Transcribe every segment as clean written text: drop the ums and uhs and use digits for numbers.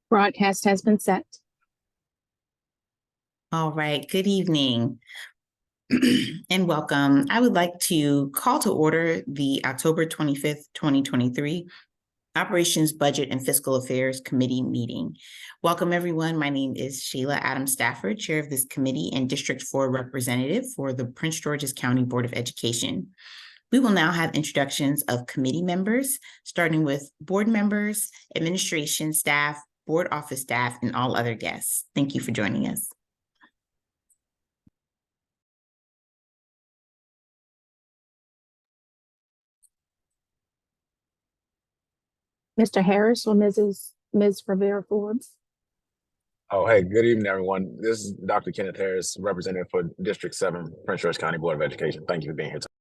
Broadcast has been set. All right, good evening and welcome. I would like to call to order the October 25th, 2023 Operations, Budget, and Fiscal Affairs Committee meeting. Welcome, everyone. My name is Sheila Adams Stafford, chair of this committee and District 4 representative for the Prince George's County Board of Education. We will now have introductions of committee members, starting with board members, administration staff, board office staff, and all other guests. Thank you for joining us. Mr. Harris or Ms. Rivera Forbes? Oh, hey, good evening, everyone. This is Dr. Kenneth Harris, representative for District 7, Prince George County Board of Education. Thank you for being here today.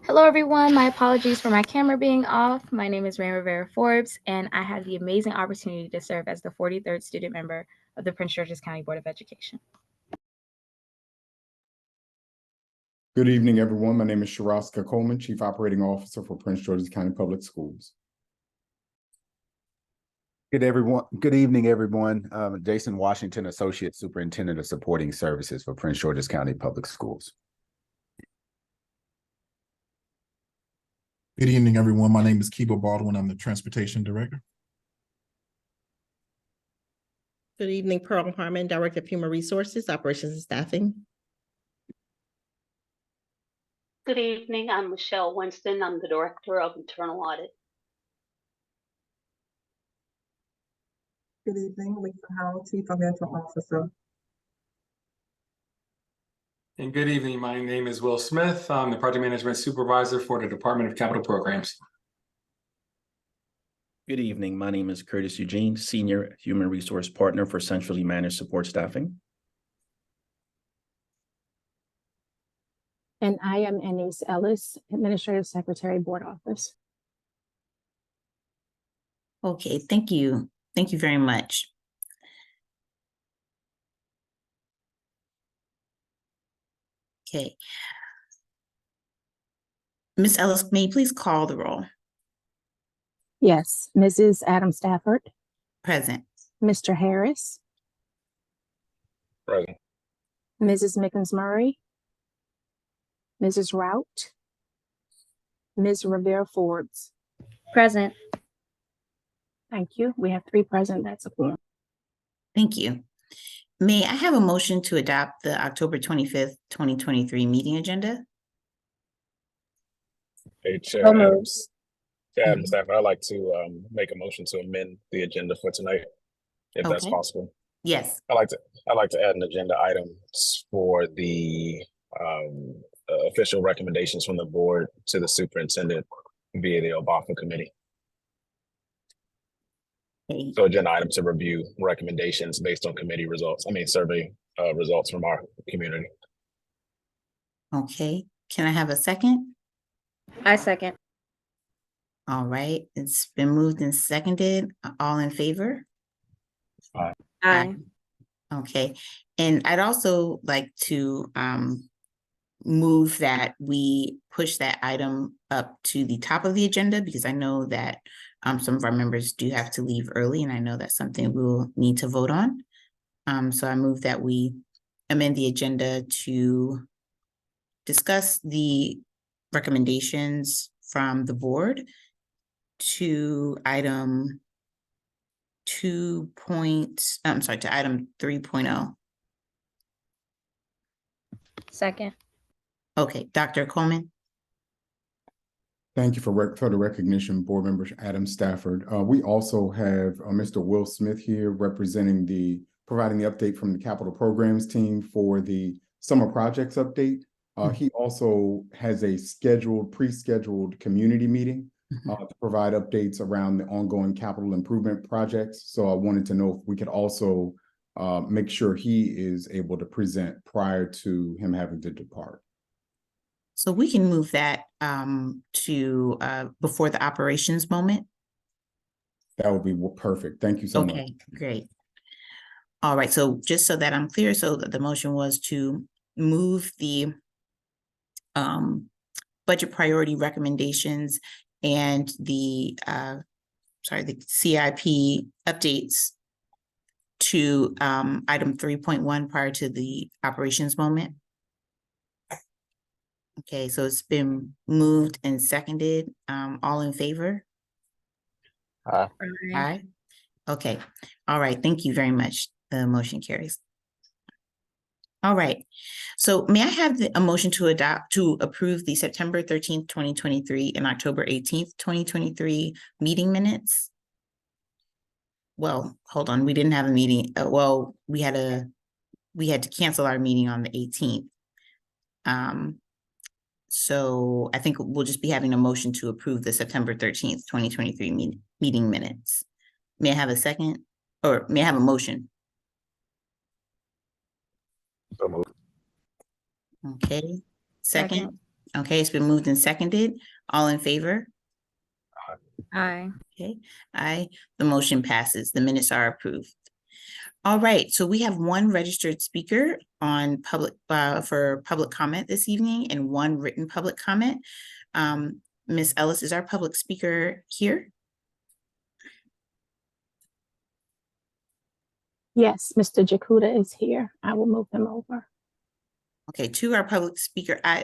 Hello, everyone. My apologies for my camera being off. My name is Rain Rivera Forbes, and I had the amazing opportunity to serve as the 43rd student member of the Prince George's County Board of Education. Good evening, everyone. My name is Sharaska Coleman, Chief Operating Officer for Prince George's County Public Schools. Good evening, everyone. Jason Washington, Associate Superintendent of Supporting Services for Prince George's County Public Schools. Good evening, everyone. My name is Kiba Baldwin. I'm the Transportation Director. Good evening, Pearl Harmon, Director of Human Resources, Operations and Staffing. Good evening, I'm Michelle Winston. I'm the Director of Internal Audit. Good evening, Lisa Howell, Chief Financial Officer. And good evening, my name is Will Smith. I'm the Project Management Supervisor for the Department of Capital Programs. Good evening, my name is Curtis Eugene, Senior Human Resource Partner for Centrally Managed Support Staffing. And I am Anise Ellis, Administrative Secretary, Board Office. Okay, thank you. Thank you very much. Okay. Ms. Ellis, may you please call the roll? Yes, Mrs. Adams Stafford. Present. Mr. Harris. Present. Mrs. Mickens Murray. Mrs. Rout. Ms. Rivera Forbes. Present. Thank you. We have 3 present. That's a quorum. Thank you. May I have a motion to adopt the October 25th, 2023 meeting agenda? Hey, Chair Adams, Stafford, I'd like to make a motion to amend the agenda for tonight, if that's possible. Yes. I'd like to add an agenda item for the official recommendations from the board to the superintendent via the OBAFA committee. Okay. So agenda item to review recommendations based on committee results, survey results from our community. Okay, can I have a second? I second. All right, it's been moved and seconded. All in favor? Aye. Aye. Okay, and I'd also like to move that we push that item up to the top of the agenda, because I know that some of our members do have to leave early, and I know that's something we'll need to vote on. So I move that we amend the agenda to discuss the recommendations from the board to item 3.0. Second. Okay, Dr. Coleman. Thank you for the recognition, Board Member Adam Stafford. We also have Mr. Will Smith here providing the update from the capital programs team for the summer projects update. He also has a pre-scheduled community meeting to provide updates around the ongoing capital improvement projects. So I wanted to know if we could also make sure he is able to present prior to him having to depart. So we can move that to before the operations moment. That would be perfect. Thank you so much. Okay, great. All right, so just so that I'm clear, so that the motion was to move the budget priority recommendations and the CIP updates to item 3.1 prior to the operations moment? Okay, so it's been moved and seconded. All in favor? Aye. Aye. Okay, all right, thank you very much. The motion carries. All right, so may I have a motion to approve the September 13th, 2023 and October 18th, 2023 meeting minutes? Well, hold on, we didn't have a meeting. Well, we had to cancel our meeting on the 18th. So I think we'll just be having a motion to approve the September 13th, 2023 meeting minutes. May I have a second, or may I have a motion? So moved. Okay, second. Okay, it's been moved and seconded. All in favor? Aye. Okay, aye. The motion passes. The minutes are approved. All right, so we have one registered speaker on public for public comment this evening and one written public comment. Ms. Ellis, is our public speaker here? Yes, Mr. Jakuda is here. I will move him over. Okay, to our public speaker, our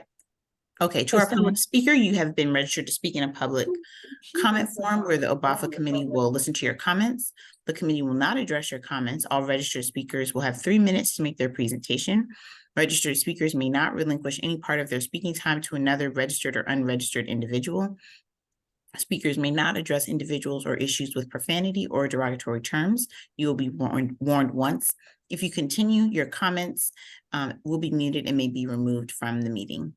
Just a public minute. speaker, you have been registered to speak in a public comment forum where the OBAFA committee will listen to your comments. The committee will not address your comments. All registered speakers will have 3 minutes to make their presentation. Registered speakers may not relinquish any part of their speaking time to another registered or unregistered individual. Speakers may not address individuals or issues with profanity or derogatory terms. You will be warned once. If you continue, your comments will be muted and may be removed from the meeting.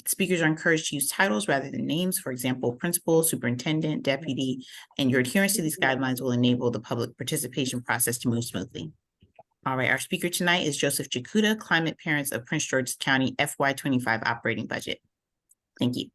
Speakers are encouraged to use titles rather than names. For example, principal, superintendent, deputy, and your adherence to these guidelines will enable the public participation process to move smoothly. All right, our speaker tonight is Joseph Jakuda, Climate Parents of Prince George's County FY25 operating budget. Thank you.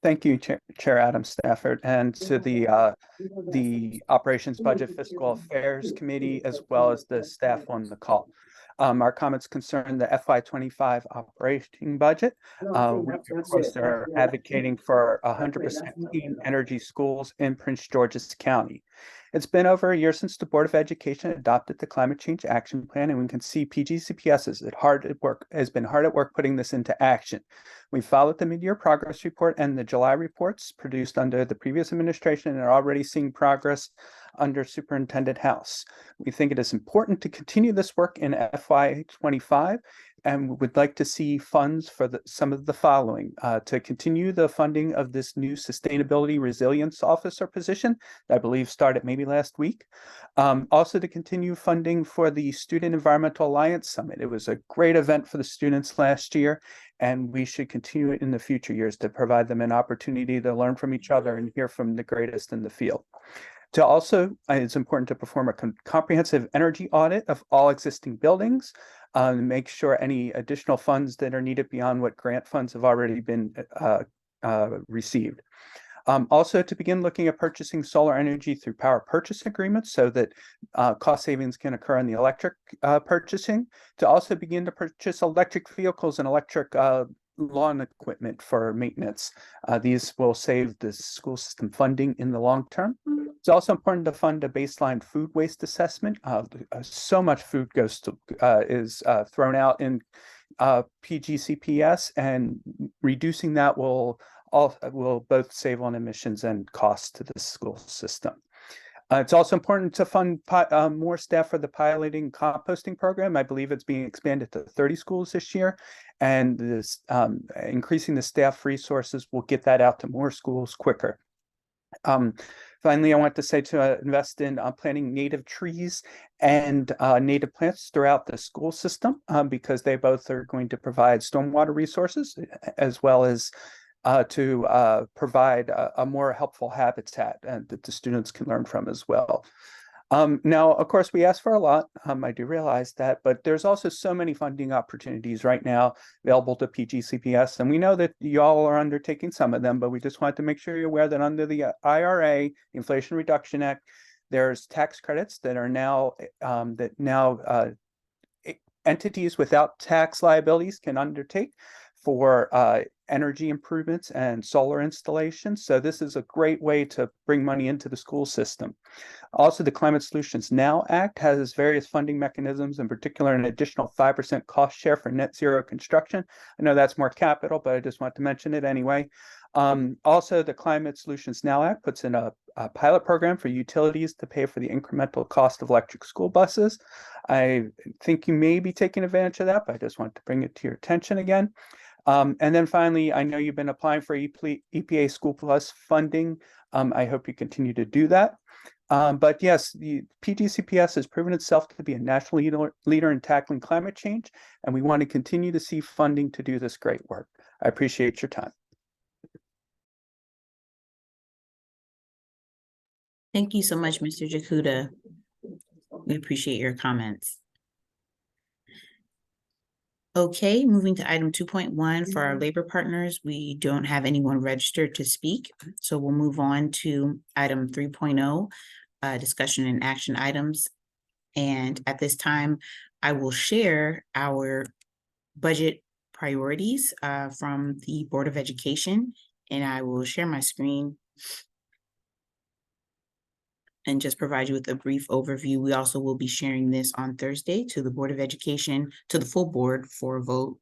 Thank you, Chair Adam Stafford, and to the Operations Budget Fiscal Affairs Committee, as well as the staff on the call. Our comments concern the FY25 operating budget. We, of course, are advocating for 100% clean energy schools in Prince George's County. It's been over a year since the Board of Education adopted the Climate Change Action Plan, and we can see PGCPS has been hard at work putting this into action. We followed the mid-year progress report and the July reports produced under the previous administration and are already seeing progress under Superintendent House. We think it is important to continue this work in FY25, and we would like to see funds for some of the following: to continue the funding of this new Sustainability Resilience Officer position that I believe started maybe last week. Also to continue funding for the Student Environmental Alliance Summit. It was a great event for the students last year, and we should continue it in the future years to provide them an opportunity to learn from each other and hear from the greatest in the field. To also, it's important to perform a comprehensive energy audit of all existing buildings, make sure any additional funds that are needed beyond what grant funds have already been received. Also to begin looking at purchasing solar energy through power purchase agreements so that cost savings can occur in the electric purchasing, to also begin to purchase electric vehicles and electric lawn equipment for maintenance. These will save the school system funding in the long term. It's also important to fund a baseline food waste assessment. So much food is thrown out in PGCPS, and reducing that will both save on emissions and costs to the school system. It's also important to fund more staff for the piloting composting program. I believe it's being expanded to 30 schools this year, and this increasing the staff resources will get that out to more schools quicker. Finally, I want to say to invest in planting native trees and native plants throughout the school system, because they both are going to provide stormwater resources as well as to provide a more helpful habitat and that the students can learn from as well. Now, of course, we ask for a lot. I do realize that, but there's also so many funding opportunities right now available to PGCPS, and we know that y'all are undertaking some of them, but we just want to make sure you're aware that under the IRA, Inflation Reduction Act, there's tax credits that are now entities without tax liabilities can undertake for energy improvements and solar installations. So this is a great way to bring money into the school system. Also, the Climate Solutions Now Act has various funding mechanisms, in particular an additional 5% cost share for net zero construction. I know that's more capital, but I just want to mention it anyway. Also, the Climate Solutions Now Act puts in a pilot program for utilities to pay for the incremental cost of electric school buses. I think you may be taking advantage of that, but I just want to bring it to your attention again. And then finally, I know you've been applying for EPA School Plus funding. I hope you continue to do that. But yes, the PGCPS has proven itself to be a national leader in tackling climate change, and we want to continue to see funding to do this great work. I appreciate your time. Thank you so much, Mr. Jakuda. We appreciate your comments. Okay, moving to item 2.1 for our labor partners, we don't have anyone registered to speak. So we'll move on to item 3.0, discussion and action items. And at this time, I will share our budget priorities from the Board of Education, and I will share my screen and just provide you with a brief overview. We also will be sharing this on Thursday to the Board of Education, to the full board for a vote.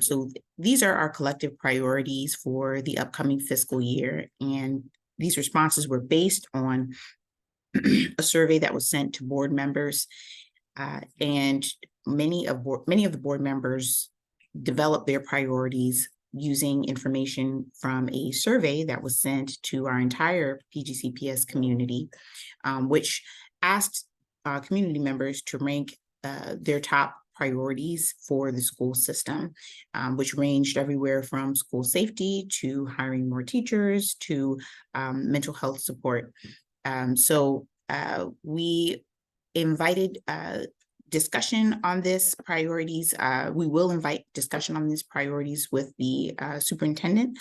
So these are our collective priorities for the upcoming fiscal year. And these responses were based on a survey that was sent to board members. And many of the board members developed their priorities using information from a survey that was sent to our entire PGCPS community, which asked community members to rank their top priorities for the school system, which ranged everywhere from school safety to hiring more teachers to mental health support. So we invited discussion on this priorities. We will invite discussion on these priorities with the superintendent,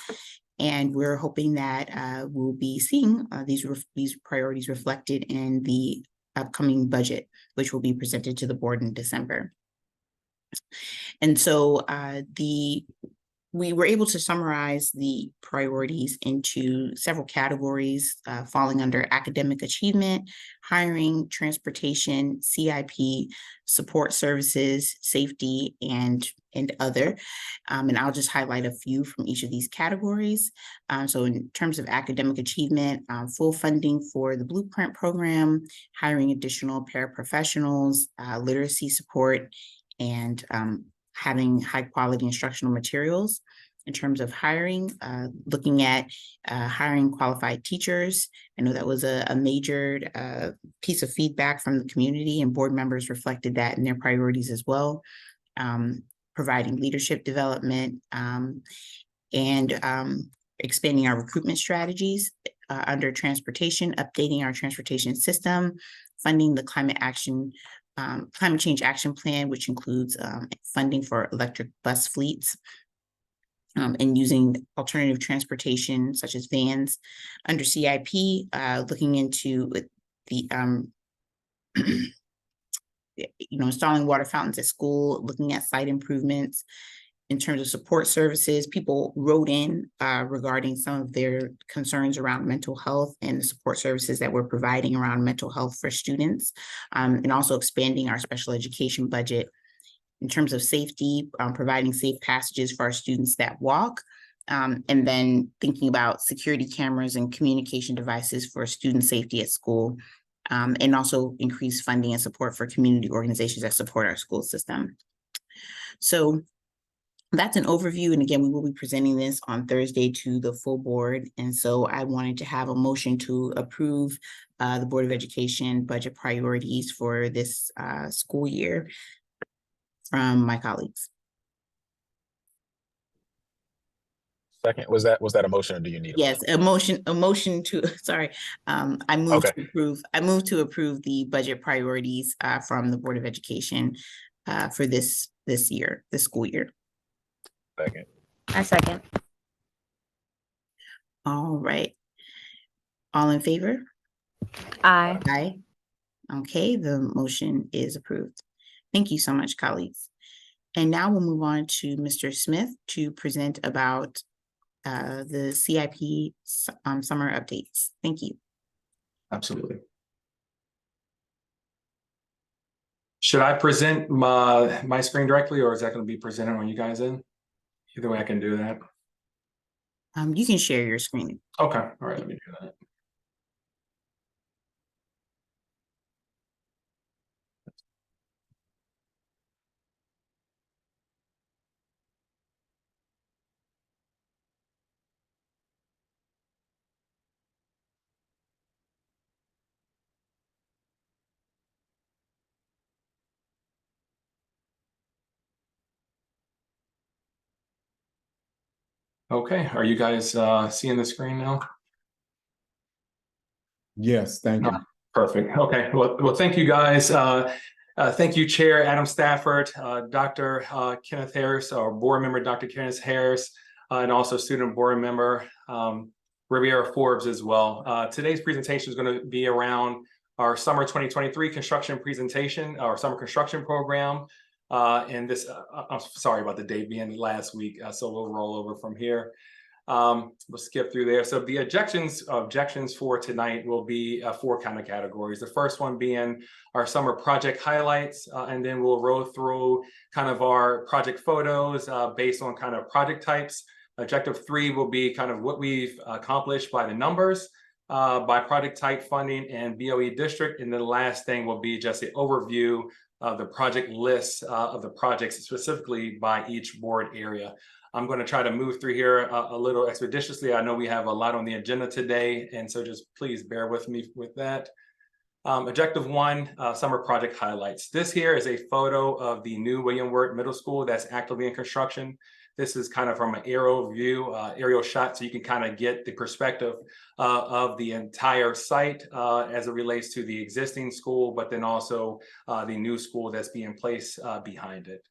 and we're hoping that we'll be seeing these priorities reflected in the upcoming budget, which will be presented to the board in December. And so we were able to summarize the priorities into several categories falling under academic achievement, hiring, transportation, CIP, support services, safety, and other. And I'll just highlight a few from each of these categories. So in terms of academic achievement, full funding for the Blueprint program, hiring additional paraprofessionals, literacy support, and having high quality instructional materials. In terms of hiring, looking at hiring qualified teachers. I know that was a major piece of feedback from the community, and board members reflected that in their priorities as well. Providing leadership development and expanding our recruitment strategies. Under transportation, updating our transportation system, funding the climate change action plan, which includes funding for electric bus fleets, and using alternative transportation such as vans. Under CIP, looking into the installing water fountains at school, looking at site improvements. In terms of support services, people wrote in regarding some of their concerns around mental health and the support services that we're providing around mental health for students, and also expanding our special education budget. In terms of safety, providing safe passages for our students that walk, and then thinking about security cameras and communication devices for student safety at school, and also increased funding and support for community organizations that support our school system. So that's an overview. And again, we will be presenting this on Thursday to the full board. And so I wanted to have a motion to approve the Board of Education budget priorities for this school year from my colleagues. Second, was that a motion, or do you need a Yes, a motion to, sorry. I move Okay. to approve. I move to approve the budget priorities from the Board of Education for this school year. Second. I second. All right. All in favor? Aye. Aye. Okay, the motion is approved. Thank you so much, colleagues. And now we'll move on to Mr. Smith to present about the CIP summer updates. Thank you. Absolutely. Should I present my screen directly, or is that going to be presented on you guys in? Either way, I can do that. You can share your screen. Okay. All right. Let me do that. Okay. Are you guys seeing the screen now? Yes, thank you. Perfect. Okay. Well, thank you guys. Thank you, Chair Adam Stafford, Dr. Kenneth Harris, our board member, Dr. Kenneth Harris, and also student board member Riviera Forbes as well. Today's presentation is going to be around our summer 2023 construction presentation, our summer construction program. And this, I'm sorry about the date being last week, so we'll roll over from here. We'll skip through there. So the objections for tonight will be 4 kind of categories. The first one being our summer project highlights, and then we'll roll through kind of our project photos based on kind of project types. Objective 3 will be kind of what we've accomplished by the numbers, by project type, funding, and BOE district. And then the last thing will be just an overview of the project lists of the projects specifically by each board area. I'm going to try to move through here a little expeditiously. I know we have a lot on the agenda today, and so just please bear with me with that. Objective 1, summer project highlights. This here is a photo of the new William Wirt Middle School that's actively in construction. This is kind of from an aerial view, aerial shot, so you can kind of get the perspective of the entire site as it relates to the existing school, but then also the new school that's being placed behind it.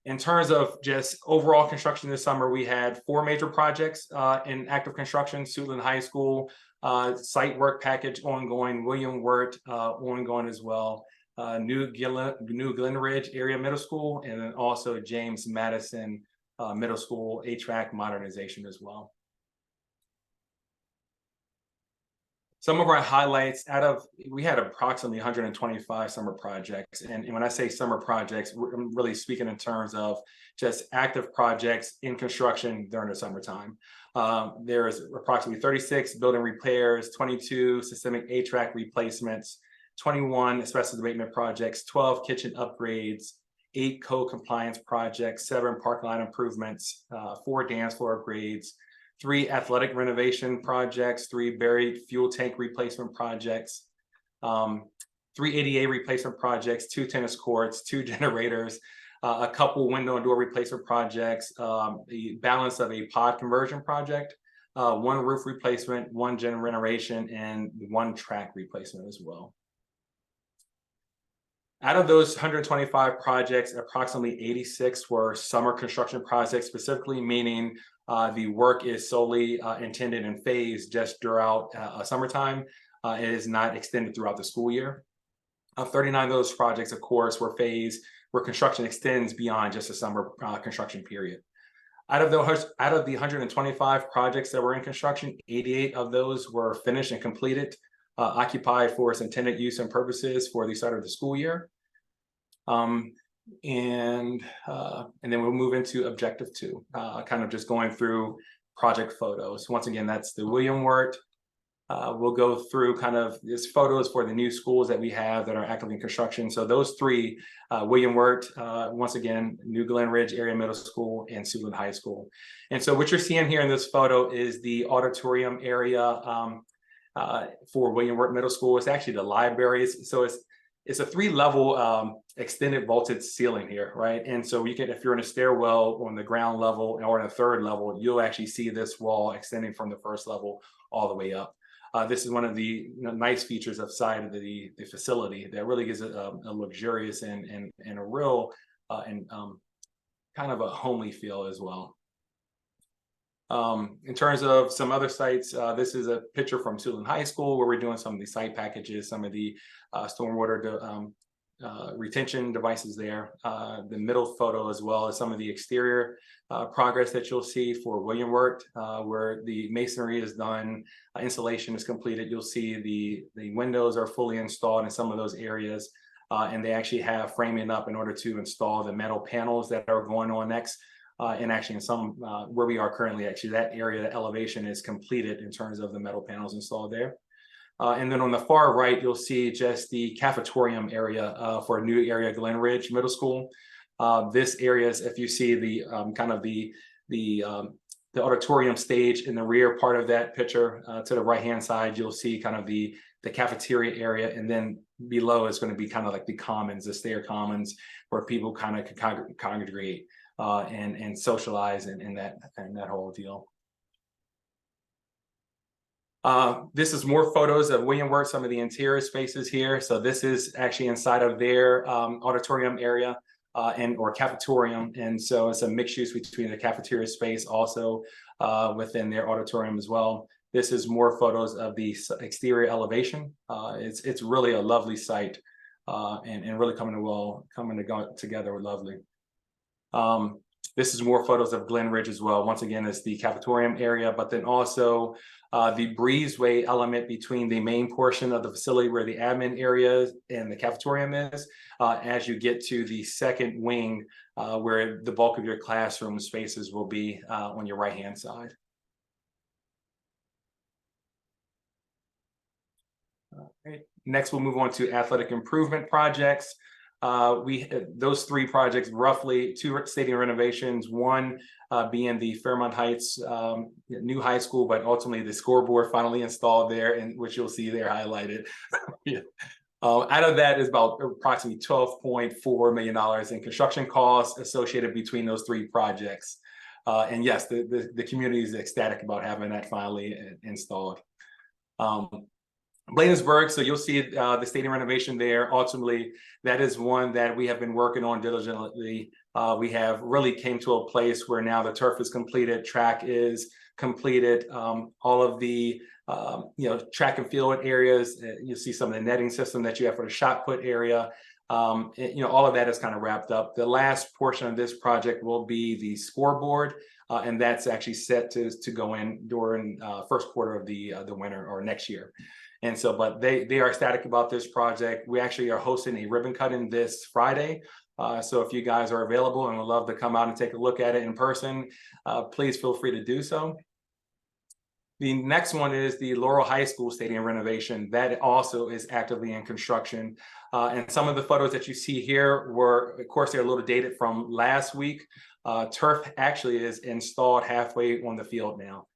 In terms of just overall construction this summer, we had 4 major projects in active construction: Suitland High School, site work package ongoing, William Wirt ongoing as well, New Glen Ridge Area Middle School, and then also James Madison Middle School HVAC modernization as well. Some of our highlights we had approximately 125 summer projects. And when I say summer projects, I'm really speaking in terms of just active projects in construction during the summertime. There is approximately 36 building repairs, 22 systemic HVAC replacements, 21 asbestos abatement projects, 12 kitchen upgrades, 8 code compliance projects, 7 parking lot improvements, 4 dance floor upgrades, 3 athletic renovation projects, 3 buried fuel tank replacement projects, 3 ADA replacement projects, 2 tennis courts, 2 generators, a couple window and door replacement projects, the balance of a pod conversion project, 1 roof replacement, 1 gym renovation, and 1 track replacement as well. Out of those 125 projects, approximately 86 were summer construction projects, specifically meaning the work is solely intended and phased just throughout summertime. It is not extended throughout the school year. 39 of those projects, of course, were phased where construction extends beyond just a summer construction period. Out of the 125 projects that were in construction, 88 of those were finished and completed, occupied for its intended use and purposes for the start of the school year. And then we'll move into objective 2, kind of just going through project photos. Once again, that's the William Wirt. We'll go through kind of these photos for the new schools that we have that are actively in construction. So those 3, William Wirt, once again, New Glen Ridge Area Middle School, and Suitland High School. And so what you're seeing here in this photo is the auditorium area for William Wirt Middle School. It's actually the libraries. So it's a 3-level extended vaulted ceiling here, right? And so you can, if you're in a stairwell on the ground level or in a 3rd level, you'll actually see this wall extending from the 1st level all the way up. This is one of the nice features of side of the facility that really gives it a luxurious and a real kind of a homely feel as well. In terms of some other sites, this is a picture from Suitland High School where we're doing some of the site packages, some of the stormwater retention devices there. The middle photo as well as some of the exterior progress that you'll see for William Wirt, where the masonry is done, insulation is completed. You'll see the windows are fully installed in some of those areas, and they actually have framing up in order to install the metal panels that are going on next. And actually in some, where we are currently, actually that area, the elevation is completed in terms of the metal panels installed there. And then on the far right, you'll see just the cafetorium area for a new area, Glen Ridge Middle School. This area is, if you see the kind of the auditorium stage in the rear part of that picture, to the right-hand side, you'll see kind of the cafeteria area, and then below is going to be kind of like the commons, the stair commons, where people kind of can congregate and socialize in that whole deal. This is more photos of William Wirt, some of the interior spaces here. So this is actually inside of their auditorium area or cafetorium. And so it's a mixed use between the cafeteria space also within their auditorium as well. This is more photos of the exterior elevation. It's really a lovely site and really coming to go together lovely. This is more photos of Glen Ridge as well. Once again, it's the cafetorium area, but then also the breezeway element between the main portion of the facility where the admin area and the cafetorium is, as you get to the second wing where the bulk of your classroom spaces will be on your right-hand side. Right. Next, we'll move on to athletic improvement projects. Those three projects, roughly two stadium renovations, one being the Fairmont Heights new high school, but ultimately the scoreboard finally installed there, and which you'll see there highlighted. Yeah. Out of that is about approximately $12.4 million in construction costs associated between those three projects. And yes, the community is ecstatic about having that finally installed. Bladensburg, so you'll see the stadium renovation there. Ultimately, that is one that we have been working on diligently. We have really came to a place where now the turf is completed, track is completed, all of the track and field areas. You'll see some of the netting system that you have for the shot put area. All of that is kind of wrapped up. The last portion of this project will be the scoreboard, and that's actually set to go in during first quarter of the winter or next year. And so, but they are ecstatic about this project. We actually are hosting a ribbon cutting this Friday. So if you guys are available and would love to come out and take a look at it in person, please feel free to do so. The next one is the Laurel High School stadium renovation. That also is actively in construction. And some of the photos that you see here were, of course, they're a little dated from last week. Turf actually is installed halfway on the field now.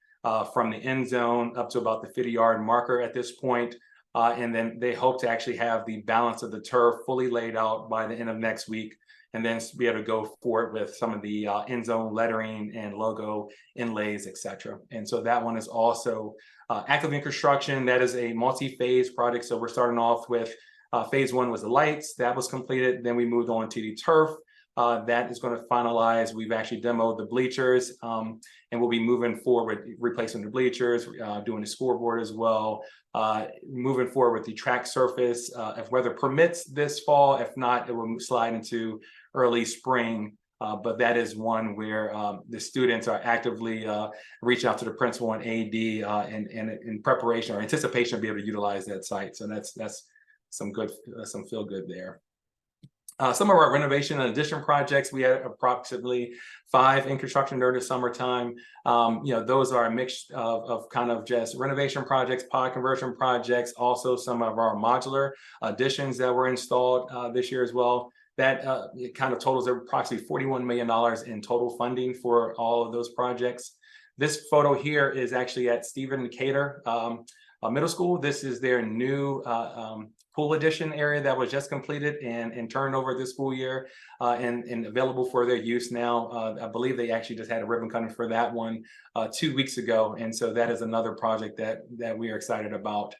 From the end zone up to about the 50-yard marker at this point. And then they hope to actually have the balance of the turf fully laid out by the end of next week, and then be able to go for it with some of the end zone lettering and logo inlays, etc. And so that one is also actively in construction. That is a multi-phase project. So we're starting off with phase one was the lights. That was completed. Then we moved on to the turf. That is going to finalize. We've actually demoed the bleachers, and we'll be moving forward, replacing the bleachers, doing the scoreboard as well, moving forward with the track surface. If weather permits this fall, if not, it will slide into early spring. But that is one where the students are actively reaching out to the principal and AD and in preparation or anticipation of being able to utilize that site. So that's some feel good there. Some of our renovation and addition projects, we had approximately 5 in construction during the summertime. Those are a mix of kind of just renovation projects, pod conversion projects, also some of our modular additions that were installed this year as well. That it kind of totals approximately $41 million in total funding for all of those projects. This photo here is actually at Stephen Cater Middle School. This is their new pool addition area that was just completed and turned over this school year and available for their use now. I believe they actually just had a ribbon cutting for that one 2 weeks ago. And so that is another project that we are excited about.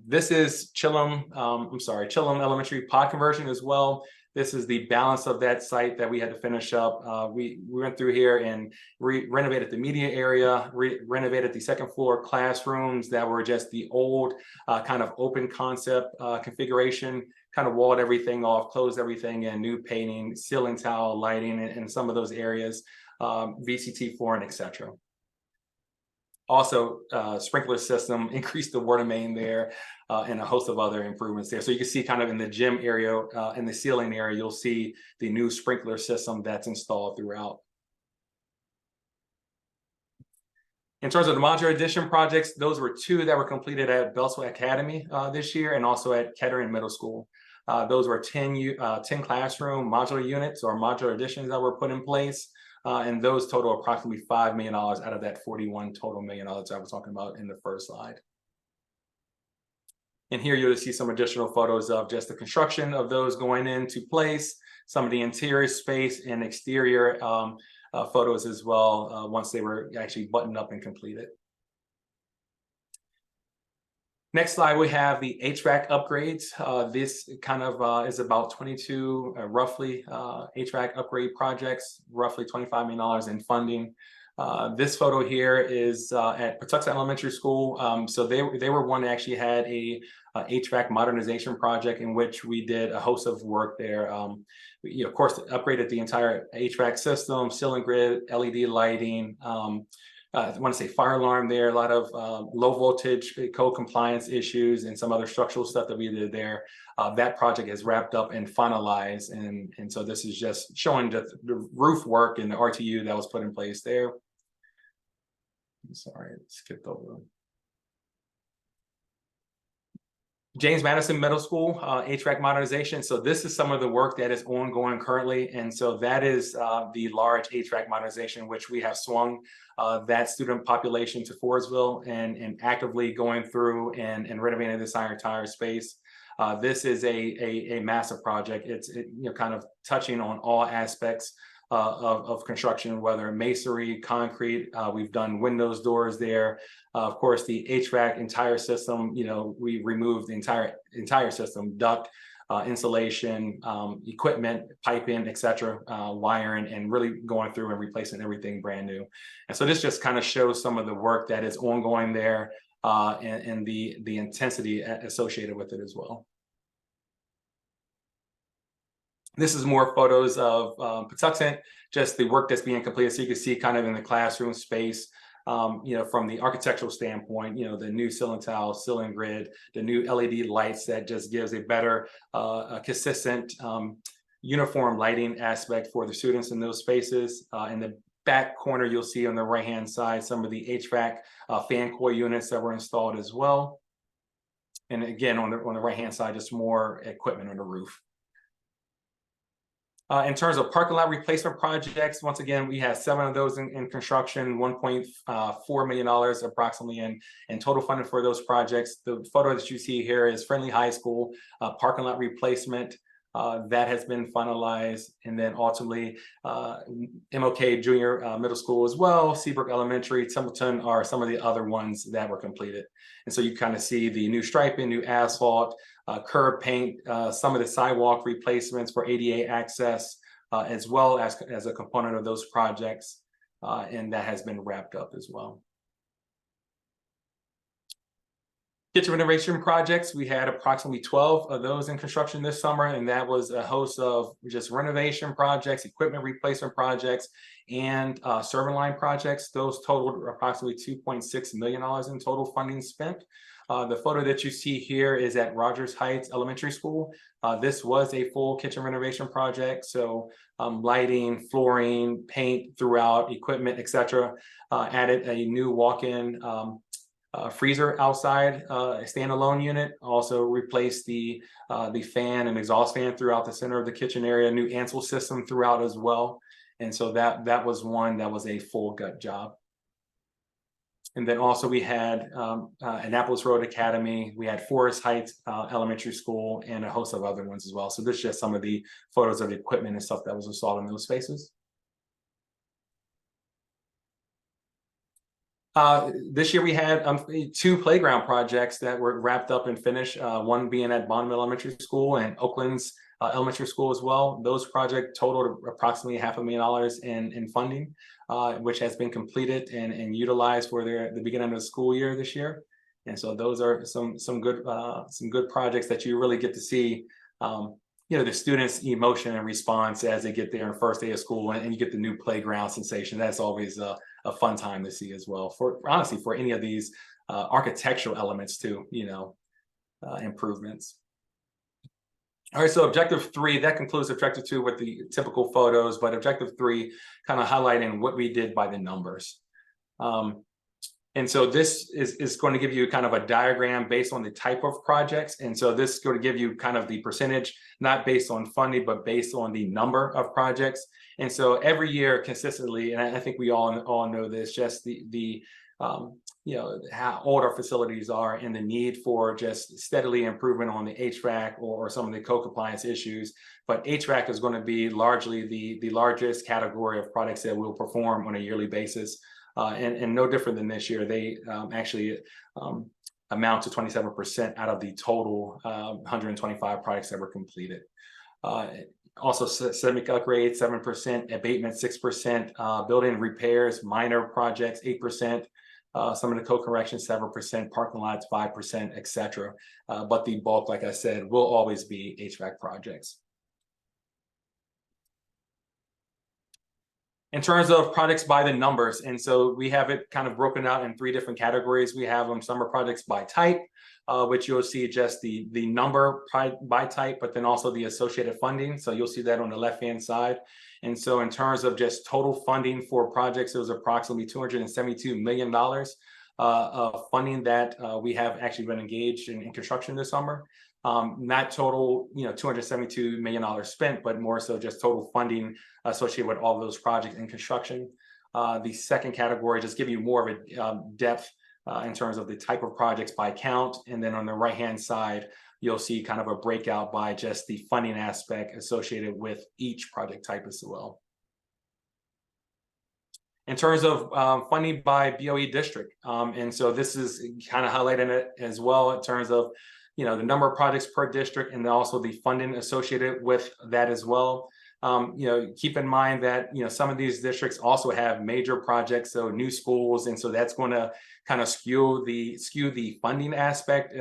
This is Chillum Elementary pod conversion as well. This is the balance of that site that we had to finish up. We went through here and renovated the media area, renovated the second floor classrooms that were just the old kind of open concept configuration. kind of walled everything off, closed everything in, new painting, ceiling tile, lighting in some of those areas, VCT flooring, etc. Also, sprinkler system, increased the water main there, and a host of other improvements there. So you can see kind of in the gym area, in the ceiling area, you'll see the new sprinkler system that's installed throughout. In terms of the modular addition projects, those were 2 that were completed at Beltsville Academy this year, and also at Kettering Middle School. Those were 10 classroom modular units or modular additions that were put in place. And those total approximately $5 million out of that 41 total $1 million I was talking about in the first slide. And here you'll see some additional photos of just the construction of those going into place, some of the interior space and exterior photos as well, once they were actually buttoned up and completed. Next slide, we have the HVAC upgrades. This kind of is about 22 roughly HVAC upgrade projects, roughly $25 million in funding. This photo here is at Patuxent Elementary School. So they were one that actually had a HVAC modernization project in which we did a host of work there. Of course, upgraded the entire HVAC system, ceiling grid, LED lighting. I want to say fire alarm there, a lot of low voltage code compliance issues and some other structural stuff that we did there. That project is wrapped up and finalized. And so this is just showing the roof work and the RTU that was put in place there. I'm sorry, I skipped over. James Madison Middle School, HVAC modernization. So this is some of the work that is ongoing currently. And so that is the large HVAC modernization, which we have swung that student population to Forestville and actively going through and renovating this entire space. This is a massive project. It's kind of touching on all aspects of construction, whether masonry, concrete. We've done windows, doors there. Of course, the HVAC entire system, we removed the entire system, duct, insulation, equipment, piping, etc., wiring, and really going through and replacing everything brand new. And so this just kind of shows some of the work that is ongoing there and the intensity associated with it as well. This is more photos of Patuxent, just the work that's being completed. So you can see kind of in the classroom space, from the architectural standpoint, the new ceiling tile, ceiling grid, the new LED lights that just gives a better, consistent, uniform lighting aspect for the students in those spaces. In the back corner, you'll see on the right-hand side, some of the HVAC fan coil units that were installed as well. And again, on the right-hand side, just more equipment on the roof. In terms of parking lot replacement projects, once again, we have 7 of those in construction, $1.4 million approximately in total funding for those projects. The photo that you see here is Friendly High School parking lot replacement that has been finalized. And then ultimately, MLK Junior Middle School as well, Seabrook Elementary, Templeton are some of the other ones that were completed. And so you kind of see the new striping, new asphalt, curb paint, some of the sidewalk replacements for ADA access, as well as a component of those projects, and that has been wrapped up as well. Kitchen renovation projects, we had approximately 12 of those in construction this summer, and that was a host of just renovation projects, equipment replacement projects, and serving line projects. Those totaled approximately $2.6 million in total funding spent. The photo that you see here is at Rogers Heights Elementary School. This was a full kitchen renovation project. So lighting, flooring, paint throughout, equipment, etc. Added a new walk-in freezer outside, a standalone unit. Also replaced the fan and exhaust fan throughout the center of the kitchen area. New Ansel system throughout as well. And so that was one that was a full gut job. And then also we had Annapolis Road Academy, we had Forest Heights Elementary School, and a host of other ones as well. So this is just some of the photos of the equipment and stuff that was installed in those spaces. This year we had 2 playground projects that were wrapped up and finished, one being at Bonneville Elementary School and Oakland's Elementary School as well. Those projects totaled approximately $500,000 in funding, which has been completed and utilized for the beginning of the school year this year. And so those are some good projects that you really get to see the students' emotion and response as they get there on first day of school, and you get the new playground sensation. That's always a fun time to see as well. For honestly, for any of these architectural elements too, improvements. All right, so objective 3, that concludes objective 2 with the typical photos, but objective 3 kind of highlighting what we did by the numbers. And so this is going to give you kind of a diagram based on the type of projects. And so this is going to give you kind of the percentage, not based on funding, but based on the number of projects. And so every year consistently, and I think we all know this, just how old our facilities are and the need for just steadily improvement on the HVAC or some of the co-compliance issues. But HVAC is going to be largely the largest category of products that we'll perform on a yearly basis. And no different than this year, they actually amount to 27% out of the total 125 products that were completed. Also, systemic upgrades, 7%, abatement, 6%, building repairs, minor projects, 8%, some of the co-corrections, 7%, parking lots, 5%, etc. But the bulk, like I said, will always be HVAC projects. In terms of projects by the numbers, and so we have it kind of broken out in 3 different categories. We have summer projects by type, which you'll see just the number by type, but then also the associated funding. So you'll see that on the left-hand side. And so in terms of just total funding for projects, it was approximately $272 million of funding that we have actually been engaged in construction this summer. Not total, $272 million spent, but more so just total funding associated with all of those projects in construction. The second category just give you more of a depth in terms of the type of projects by count. And then on the right-hand side, you'll see kind of a breakout by just the funding aspect associated with each project type as well. In terms of funding by BOE district, and so this is kind of highlighting it as well in terms of the number of projects per district and also the funding associated with that as well. Keep in mind that some of these districts also have major projects, so new schools, and so that's going to kind of skew the funding aspect,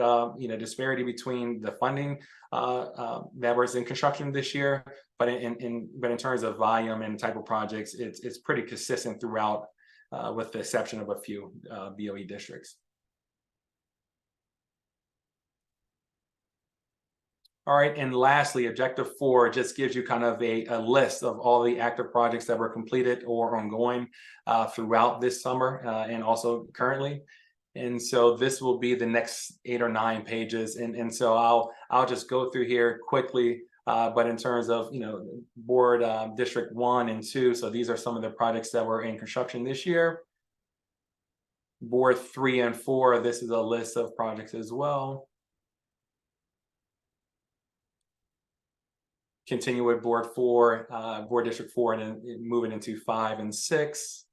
disparity between the funding that was in construction this year. But in terms of volume and type of projects, it's pretty consistent throughout, with the exception of a few BOE districts. All right, and lastly, objective 4 just gives you kind of a list of all the active projects that were completed or ongoing throughout this summer and also currently. And so this will be the next 8 or 9 pages. And so I'll just go through here quickly. But in terms of board district 1 and 2, so these are some of the projects that were in construction this year. Board 3 and 4, this is a list of projects as well. Continue with board district 4, and then moving into 5 and 6.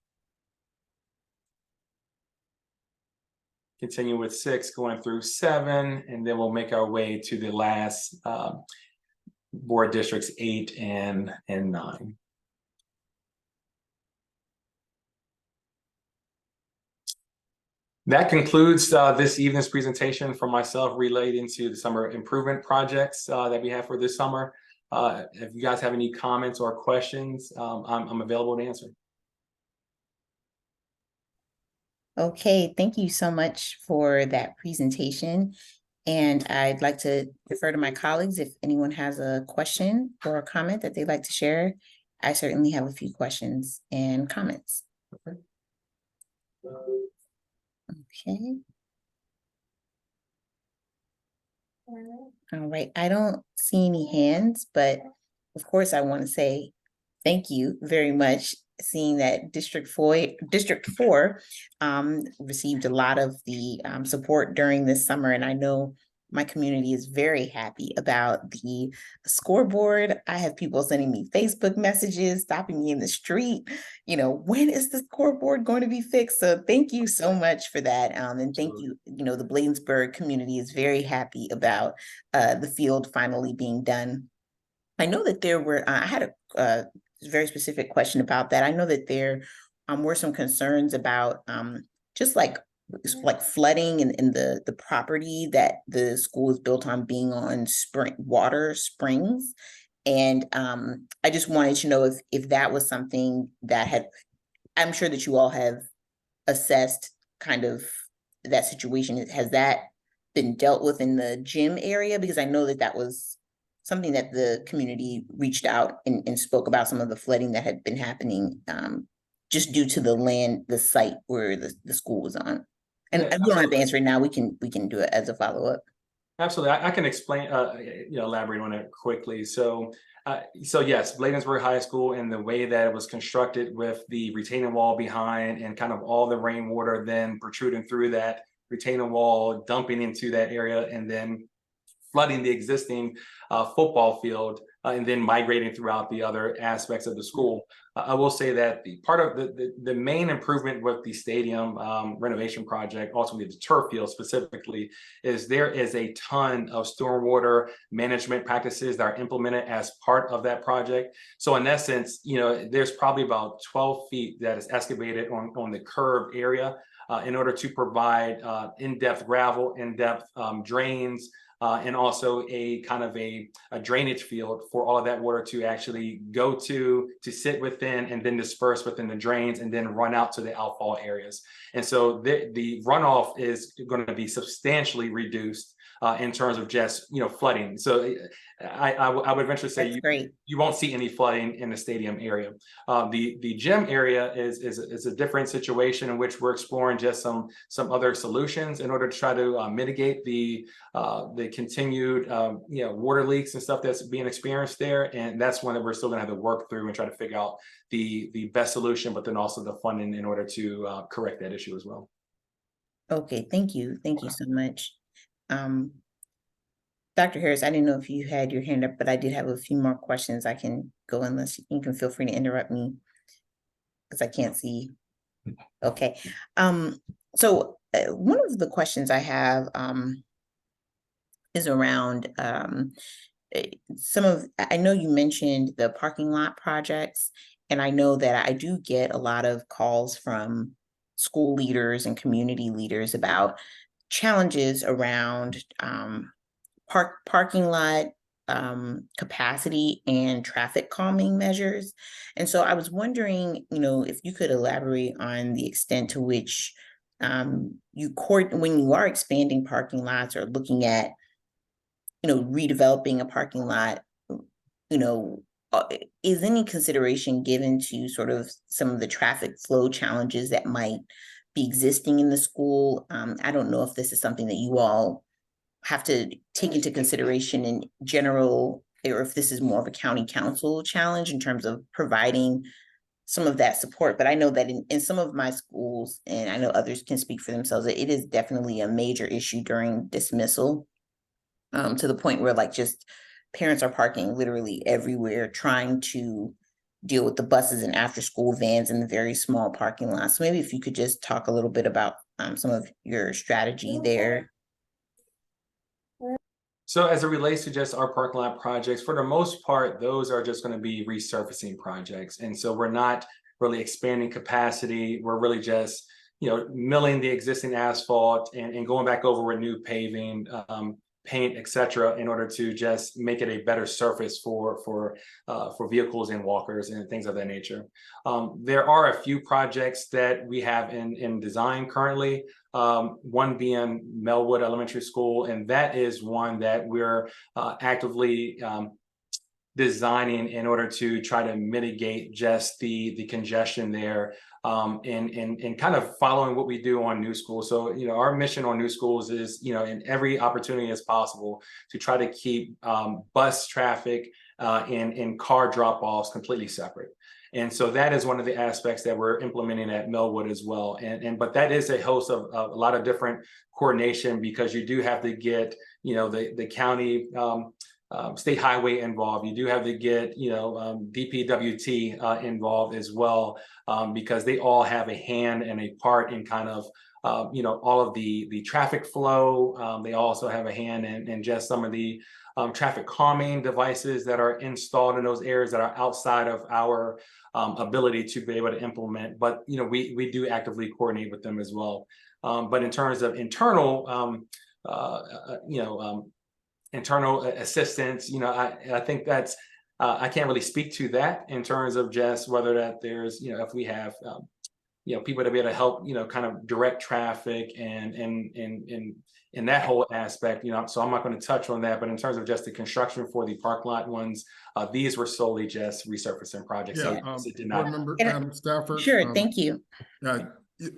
Continue with 6, going through 7, and then we'll make our way to the last board districts 8 and 9. That concludes this evening's presentation from myself relating to the summer improvement projects that we have for this summer. If you guys have any comments or questions, I'm available to answer. Okay, thank you so much for that presentation. And I'd like to defer to my colleagues if anyone has a question or a comment that they'd like to share. I certainly have a few questions and comments. Okay. All right, I don't see any hands, but of course I want to say thank you very much, seeing that District 4 received a lot of the support during this summer. And I know my community is very happy about the scoreboard. I have people sending me Facebook messages, stopping me in the street, when is the scoreboard going to be fixed? So thank you so much for that. And thank you, the Bladensburg community is very happy about the field finally being done. I know that there were, I had a very specific question about that. I know that there were some concerns about just like like flooding in the property that the school is built on being on water springs. And I just wanted to know if that was something that I'm sure that you all have assessed kind of that situation. Has that been dealt with in the gym area? Because I know that was something that the community reached out and spoke about, some of the flooding that had been happening just due to the site where the school was on. And Yeah, we don't have to answer it now. We can do it as a follow-up. Absolutely. I can explain, elaborate on it quickly. So yes, Bladensburg High School, and the way that it was constructed with the retaining wall behind and kind of all the rainwater then protruding through that retaining wall, dumping into that area, and then flooding the existing football field, and then migrating throughout the other aspects of the school. I will say that the part of the main improvement with the stadium renovation project, ultimately the turf field specifically, is there is a ton of stormwater management practices that are implemented as part of that project. So in essence, there's probably about 12 feet that is excavated on the curved area in order to provide in-depth gravel, in-depth drains, and also a kind of a drainage field for all of that water to actually go to sit within and then disperse within the drains and then run out to the outfall areas. And so the runoff is going to be substantially reduced in terms of just flooding. So I would venture to say you won't see any flooding in the stadium area. The gym area is a different situation in which we're exploring just some other solutions in order to try to mitigate the continued water leaks and stuff that's being experienced there. And that's one that we're still going to have to work through and try to figure out the best solution, but then also the funding in order to correct that issue as well. Okay, thank you so much. Dr. Harris, I didn't know if you had your hand up, but I did have a few more questions. I can go unless you can feel free to interrupt me because I can't see. Okay. So one of the questions I have is around I know you mentioned the parking lot projects, and I know that I do get a lot of calls from school leaders and community leaders about challenges around parking lot capacity and traffic calming measures. And so I was wondering, if you could elaborate on the extent to which when you are expanding parking lots or looking at, redeveloping a parking lot, is any consideration given to sort of some of the traffic flow challenges that might be existing in the school? I don't know if this is something that you all have to take into consideration in general, or if this is more of a county council challenge in terms of providing some of that support. But I know that in some of my schools, and I know others can speak for themselves, it is definitely a major issue during dismissal, to the point where just parents are parking literally everywhere, trying to deal with the buses and after school vans in the very small parking lots. So maybe if you could just talk a little bit about some of your strategy there. So as it relates to just our parking lot projects, for the most part, those are just going to be resurfacing projects. And so we're not really expanding capacity. We're really just, milling the existing asphalt and going back over with new paving, paint, et cetera, in order to just make it a better surface for vehicles and walkers and things of that nature. There are a few projects that we have in design currently, one being Melwood Elementary School, and that is one that we're actively designing in order to try to mitigate just the congestion there, and kind of following what we do on new schools. So, our mission on new schools is, in every opportunity as possible to try to keep bus traffic and car drop-offs completely separate. And so that is one of the aspects that we're implementing at Melwood as well. But that is a host of a lot of different coordination, because you do have to get, the county state highway involved. You do have to get, DPWT involved as well, because they all have a hand and a part in kind of, all of the traffic flow. They also have a hand in just some of the traffic calming devices that are installed in those areas that are outside of our ability to be able to implement. But we do actively coordinate with them as well. But in terms of internal, internal assistance, I think that's I can't really speak to that in terms of just whether that there's if we have people to be able to help kind of direct traffic and in that whole aspect, so I'm not going to touch on that. But in terms of just the construction for the park lot ones, these were solely just resurfacing projects. Yeah, So it did Board not. Member Adam Stafford. Sure, thank you.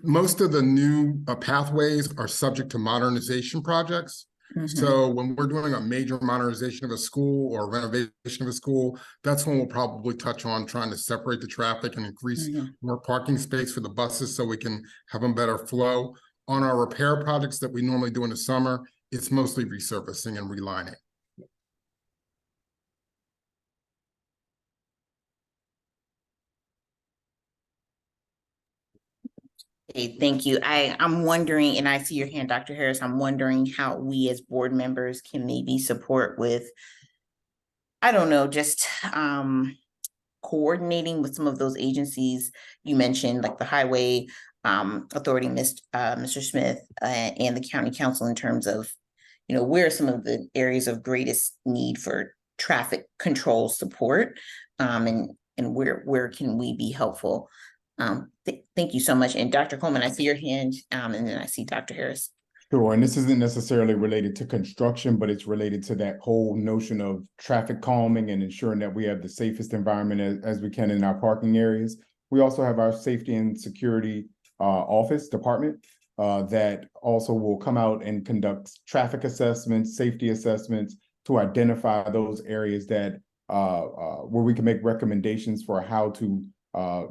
Most of the new pathways are subject to modernization projects. So when we're doing a major modernization of a school or renovation of a school, that's when we'll probably touch on trying to separate the traffic and increase more parking space for the buses so we can have them better flow. On our repair projects that we normally do in the summer, it's mostly resurfacing and relining. Okay, thank you. I'm wondering, and I see your hand, Dr. Harris, I'm wondering how we as board members can maybe support with, I don't know, just coordinating with some of those agencies you mentioned, like the Highway Authority, Mr. Smith, and the County Council in terms of, where are some of the areas of greatest need for traffic control support, and where can we be helpful? Thank you so much. And Dr. Coleman, I see your hand, and then I see Dr. Harris. Sure, and this isn't necessarily related to construction, but it's related to that whole notion of traffic calming and ensuring that we have the safest environment as we can in our parking areas. We also have our safety and security office department that also will come out and conduct traffic assessments, safety assessments to identify those areas that where we can make recommendations for how to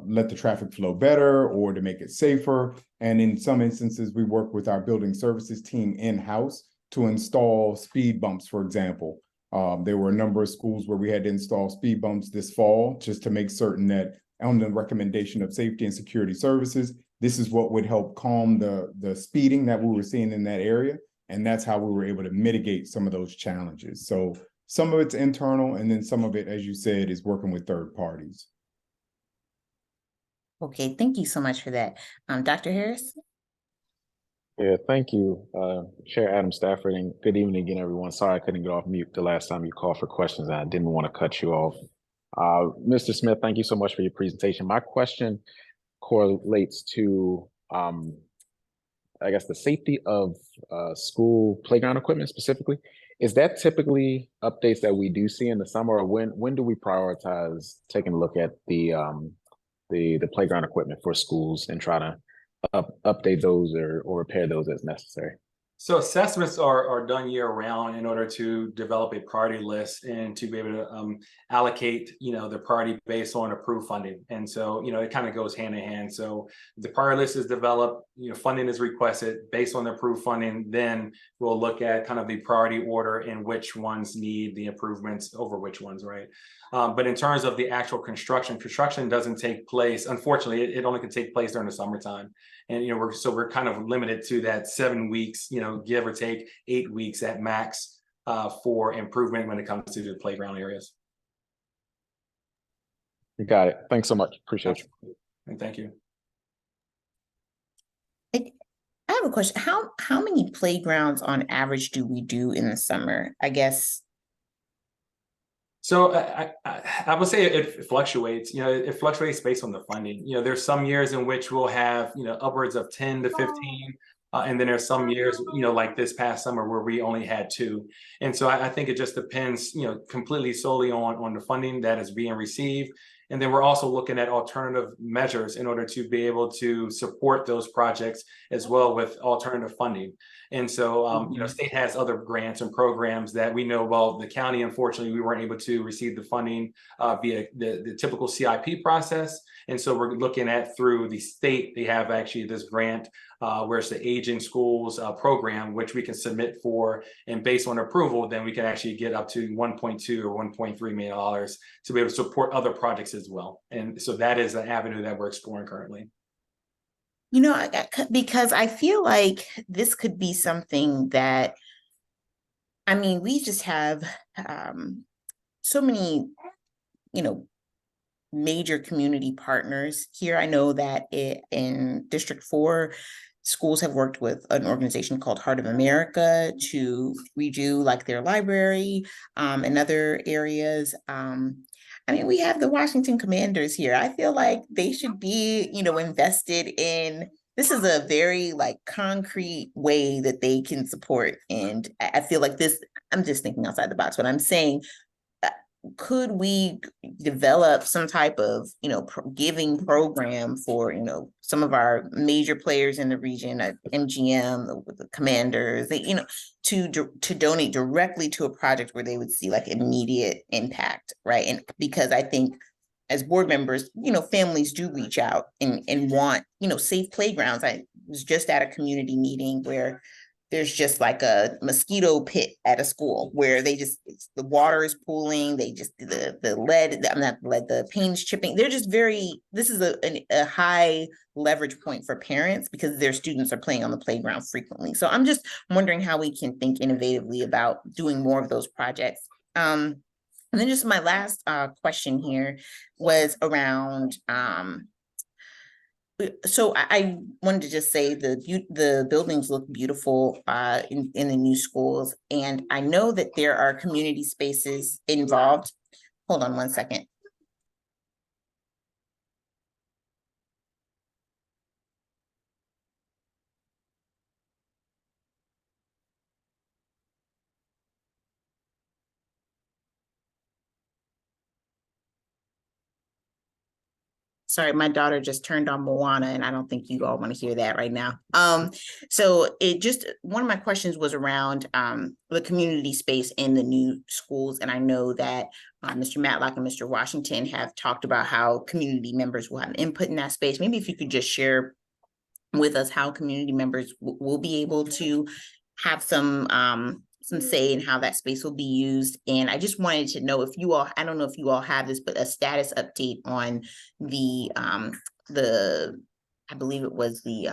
let the traffic flow better or to make it safer. And in some instances, we work with our building services team in-house to install speed bumps, for example. There were a number of schools where we had to install speed bumps this fall just to make certain that on the recommendation of safety and security services, this is what would help calm the speeding that we were seeing in that area. And that's how we were able to mitigate some of those challenges. So some of it's internal, and then some of it, as you said, is working with third parties. Okay, thank you so much for that. Dr. Harris? Yeah, thank you, Chair Adam Stafford, and good evening again, everyone. Sorry I couldn't get off mute the last time you called for questions. I didn't want to cut you off. Mr. Smith, thank you so much for your presentation. My question correlates to, I guess, the safety of school playground equipment specifically. Is that typically updates that we do see in the summer, or when do we prioritize taking a look at the playground equipment for schools and try to update those or repair those as necessary? So assessments are done year round in order to develop a priority list and to be able to allocate, the priority based on approved funding. And so, it kind of goes hand in hand. So the priority list is developed, funding is requested based on the approved funding. Then we'll look at kind of the priority order and which ones need the improvements over which ones, right? But in terms of the actual construction doesn't take place. Unfortunately, it only can take place during the summertime. And, we're kind of limited to that 7 weeks, give or take 8 weeks at max for improvement when it comes to the playground areas. You got it. Thanks so much. Appreciate you. And thank you. I have a question. How many playgrounds on average do we do in the summer? I guess. So I would say it fluctuates. It fluctuates based on the funding. There's some years in which we'll have upwards of 10 to 15, and then there's some years like this past summer where we only had 2. And so I think it just depends completely solely on the funding that is being received. And then we're also looking at alternative measures in order to be able to support those projects as well with alternative funding. And so, state has other grants and programs that we know, well, the county, unfortunately, we weren't able to receive the funding via the typical CIP process. And so we're looking at through the state, they have actually this grant where it's the Aging Schools program, which we can submit for, and based on approval, then we can actually get up to $1.2 or $1.3 million to be able to support other projects as well. And so that is an avenue that we're exploring currently. Because I feel like this could be something that I mean, we just have so many, you know, major community partners here. I know that in District 4, schools have worked with an organization called Heart of America to redo like their library and other areas. I mean, we have the Washington Commanders here. I feel like they should be, you know, invested in. This is a very like concrete way that they can support. And I feel like this, I'm just thinking outside the box, but I'm saying could we develop some type of, you know, giving program for, you know, some of our major players in the region, MGM, the Commanders, they, you know, to donate directly to a project where they would see like immediate impact, right? And because I think as board members, you know, families do reach out and want, you know, safe playgrounds. I was just at a community meeting where there's just like a mosquito pit at a school where they just, the water is pooling, they just, the lead, I'm not lead, the paint's chipping. They're just very, this is a high leverage point for parents because their students are playing on the playground frequently. So I'm just wondering how we can think innovatively about doing more of those projects. And then just my last question here was around, so I wanted to just say the buildings look beautiful in the new schools. And I know that there are community spaces involved. Hold on one second. Sorry, my daughter just turned on Moana and I don't think you all want to hear that right now. So it just, one of my questions was around the community space in the new schools. And I know that Mr. Matlock and Mr. Washington have talked about how community members will have input in that space. Maybe if you could just share with us how community members will be able to have some say in how that space will be used. And I just wanted to know if you all, I don't know if you all have this, but a status update on the I believe it was the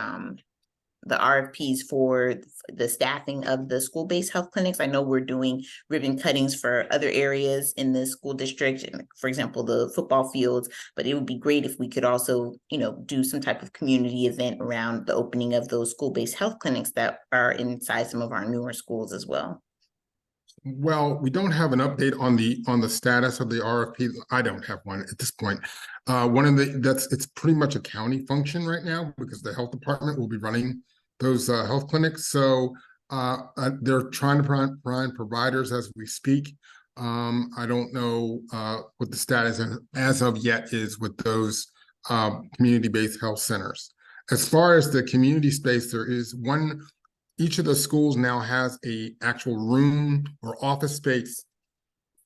RFPs for the staffing of the school-based health clinics. I know we're doing ribbon cuttings for other areas in the school district, for example, the football fields, but it would be great if we could also, you know, do some type of community event around the opening of those school-based health clinics that are inside some of our newer schools as well. Well, we don't have an update on the status of the RFP. I don't have one at this point. One of it's pretty much a county function right now because the health department will be running those health clinics. So they're trying to find providers as we speak. I don't know what the status as of yet is with those community-based health centers. As far as the community space, there is one. Each of the schools now has a actual room or office space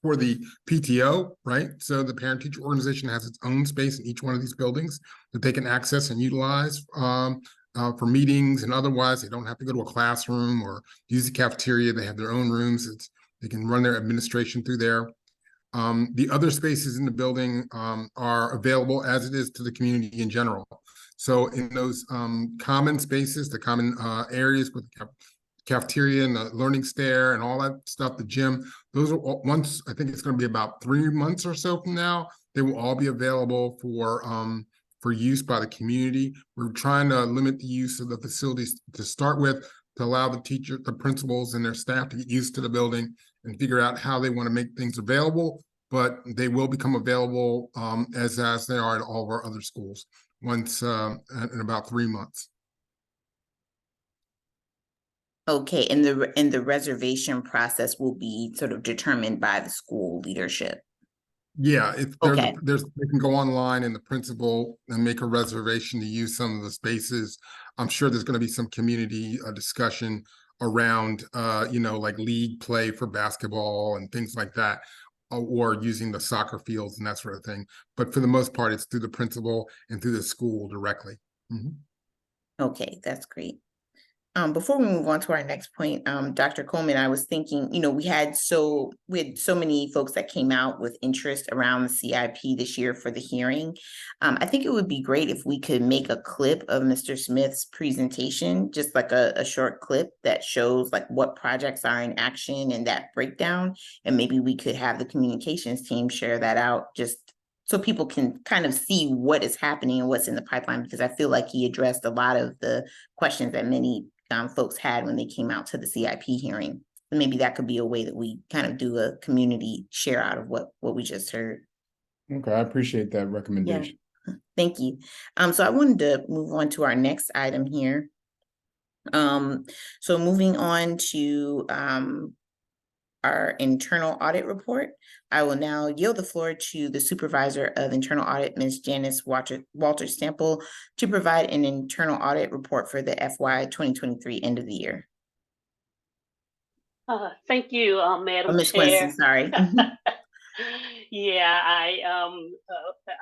for the PTO, right? So the parent-teacher organization has its own space in each one of these buildings that they can access and utilize for meetings and otherwise. They don't have to go to a classroom or use the cafeteria. They have their own rooms. They can run their administration through there. The other spaces in the building are available as it is to the community in general. So in those common spaces, the common areas with the cafeteria and the learning stair and all that stuff, the gym, those are once, I think it's going to be about 3 months or so from now, they will all be available for use by the community. We're trying to limit the use of the facilities to start with to allow the principals and their staff to get used to the building and figure out how they want to make things available, but they will become available as they are at all of our other schools once in about 3 months. Okay, and the reservation process will be sort of determined by the school leadership. Yeah, if Okay. they can go online and the principal and make a reservation to use some of the spaces. I'm sure there's going to be some community discussion around you know, like league play for basketball and things like that, or using the soccer fields and that sort of thing. But for the most part, it's through the principal and through the school directly. Okay, that's great. Before we move on to our next point, Dr. Coleman, I was thinking, we had so many folks that came out with interest around the CIP this year for the hearing. I think it would be great if we could make a clip of Mr. Smith's presentation, just like a short clip that shows like what projects are in action and that breakdown. And maybe we could have the communications team share that out just so people can kind of see what is happening and what's in the pipeline, because I feel like he addressed a lot of the questions that many folks had when they came out to the CIP hearing. And maybe that could be a way that we kind of do a community share out of what we just heard. Okay, I appreciate that recommendation. Yeah. Thank you. So I wanted to move on to our next item here. So moving on to our internal audit report, I will now yield the floor to the Supervisor of Internal Audit, Ms. Janice Walter Stample, to provide an internal audit report for the FY 2023 end of the year. Thank you, Madam Ms. Chair. Winston, sorry. Yeah, I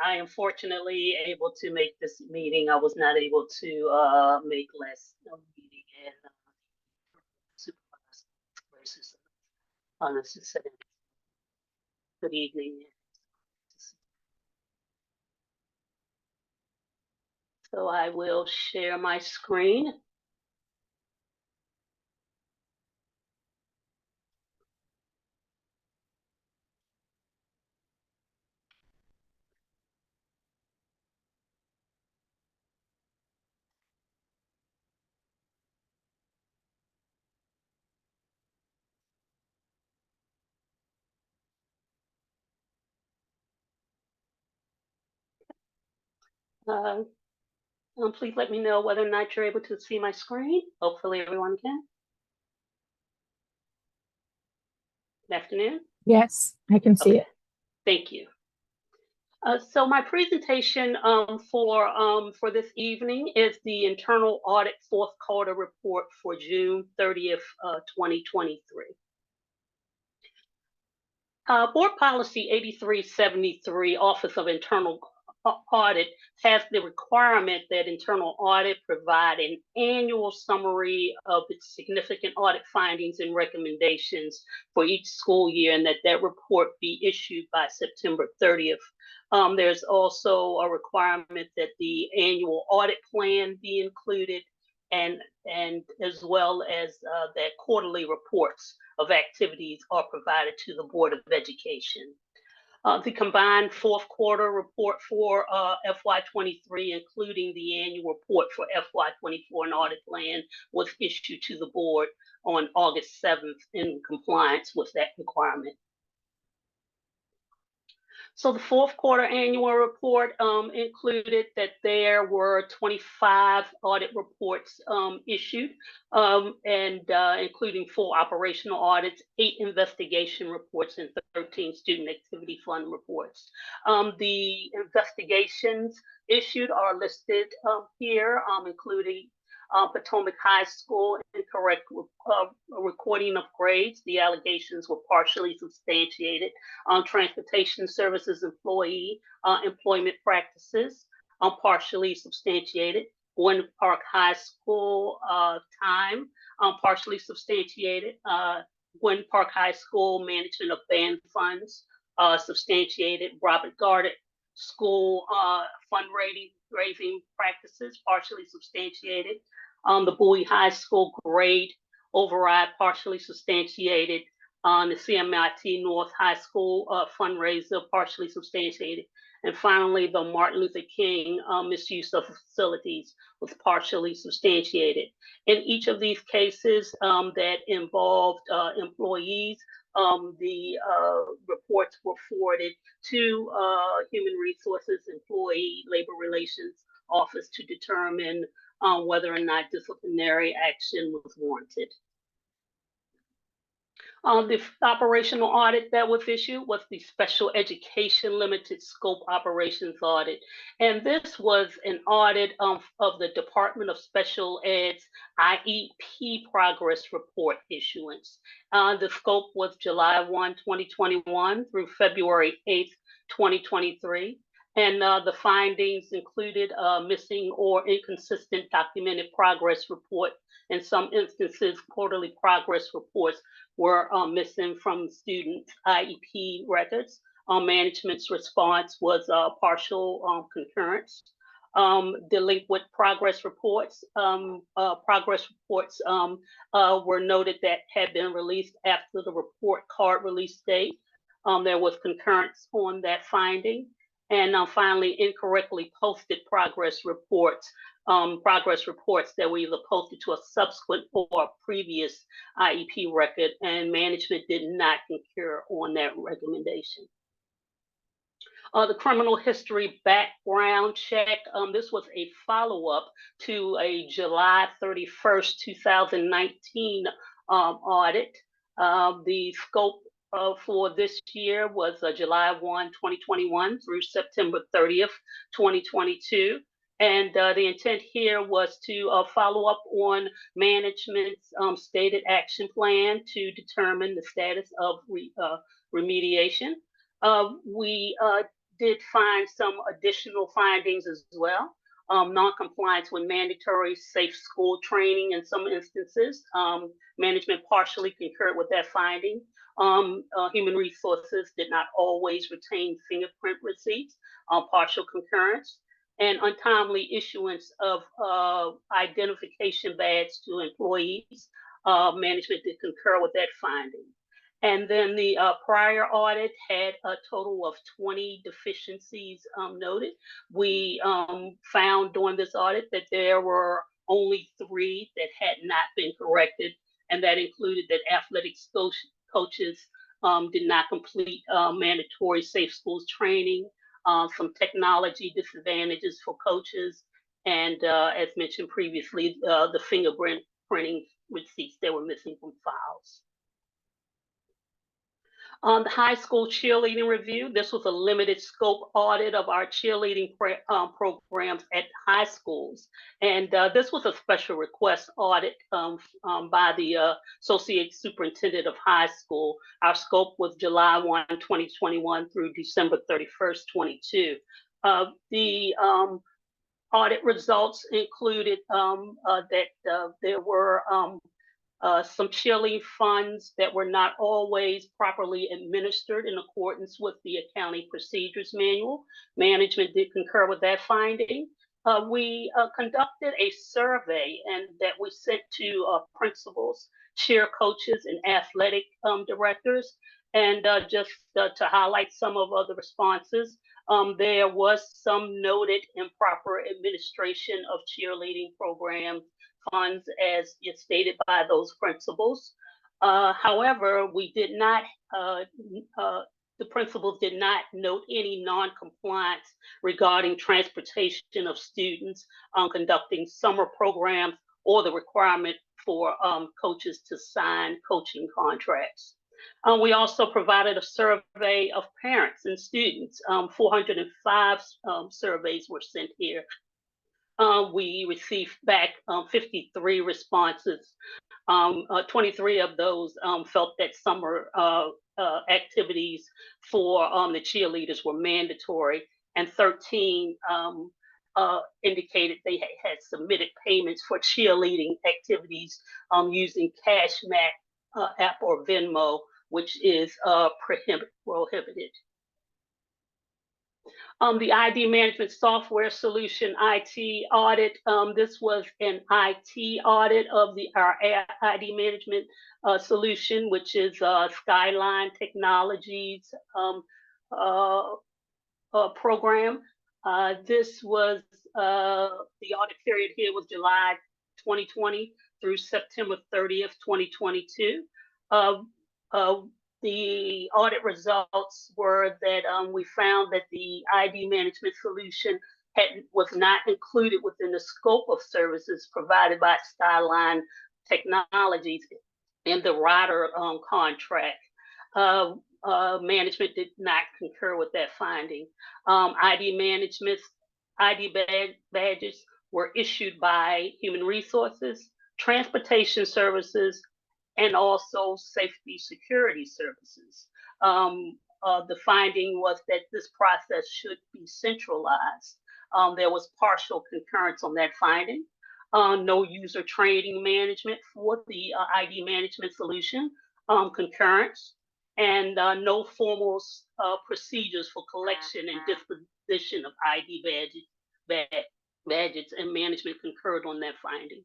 am fortunately able to make this meeting. I was not able to make last meeting and supervise versus unnecessary. Good evening. So I will share my screen. Please let me know whether or not you're able to see my screen. Hopefully everyone can. Good afternoon. Yes, I can see it. Thank you. So my presentation for this evening is the internal audit fourth quarter report for June 30th, 2023. Board Policy 8373, Office of Internal Audit, has the requirement that internal audit provide an annual summary of its significant audit findings and recommendations for each school year, and that report be issued by September 30th. There's also a requirement that the annual audit plan be included, and as well as that quarterly reports of activities are provided to the Board of Education. The combined fourth quarter report for FY23, including the annual report for FY24 and audit plan, was issued to the board on August 7th in compliance with that requirement. So the fourth quarter annual report included that there were 25 audit reports issued, including 4 operational audits, 8 investigation reports, and 13 student activity fund reports. The investigations issued are listed here, including Potomac High School incorrect recording of grades. The allegations were partially substantiated. Transportation Services employee employment practices, partially substantiated. Gwynn Park High School time, partially substantiated. Gwynn Park High School management of band funds, substantiated. Robert Garrett School fundraising practices, partially substantiated. The Bowie High School grade override, partially substantiated. The CMIT North High School fundraiser, partially substantiated. And finally, the Martin Luther King misuse of facilities was partially substantiated. In each of these cases that involved employees, the reports were forwarded to Human Resources Employee Labor Relations Office to determine whether or not disciplinary action was warranted. The operational audit that was issued was the Special Education Limited Scope Operations Audit. And this was an audit of the Department of Special Ed's IEP Progress Report issuance. The scope was July 1, 2021 through February 8th, 2023. And the findings included missing or inconsistent documented progress report. In some instances, quarterly progress reports were missing from students' IEP records. Management's response was partial concurrence. Delinquent progress reports. Progress reports were noted that had been released after the report card release date. There was concurrence on that finding. And finally, incorrectly posted progress reports that were either posted to a subsequent or a previous IEP record, and management did not concur on that recommendation. The criminal history background check. This was a follow-up to a July 31st, 2019 audit. The scope for this year was July 1, 2021 through September 30th, 2022. And the intent here was to follow up on management's stated action plan to determine the status of remediation. We did find some additional findings as well. Non-compliance with mandatory safe school training in some instances. Management partially concurred with that finding. Human resources did not always retain fingerprint receipts, partial concurrence, and untimely issuance of identification badges to employees. Management did concur with that finding. And then the prior audit had a total of 20 deficiencies noted. We found during this audit that there were only 3 that had not been corrected, and that included that athletics coaches did not complete mandatory safe schools training, some technology disadvantages for coaches, and as mentioned previously, the fingerprint printing receipts that were missing from files. The high school cheerleading review. This was a limited scope audit of our cheerleading programs at high schools. And this was a special request audit by the Associate Superintendent of High School. Our scope was July 1, 2021 through December 31st, 22. The audit results included that there were some cheerleading funds that were not always properly administered in accordance with the Accounting Procedures Manual. Management did concur with that finding. We conducted a survey and that we sent to principals, cheer coaches, and athletic directors. And just to highlight some of the responses, there was some noted improper administration of cheerleading programs funds as is stated by those principals. However, we did not, the principals did not note any non-compliance regarding transportation of students conducting summer programs or the requirement for coaches to sign coaching contracts. We also provided a survey of parents and students. 405 surveys were sent here. We received back 53 responses. 23 of those felt that summer activities for the cheerleaders were mandatory, and 13 indicated they had submitted payments for cheerleading activities using CashMack app or Venmo, which is prohibited. The ID management software solution IT audit. This was an IT audit of our ID management solution, which is Skyline Technologies program. This was the audit period here was July 2020 through September 30th, 2022. The audit results were that we found that the ID management solution was not included within the scope of services provided by Skyline Technologies in the rider contract. Management did not concur with that finding. ID badges were issued by Human Resources, Transportation Services, and also safety security services. the finding was that this process should be centralized. There was partial concurrence on that finding. No user training management for the ID management solution, concurrence, and no formal procedures for collection and disposition of ID badges, and management concurred on that finding.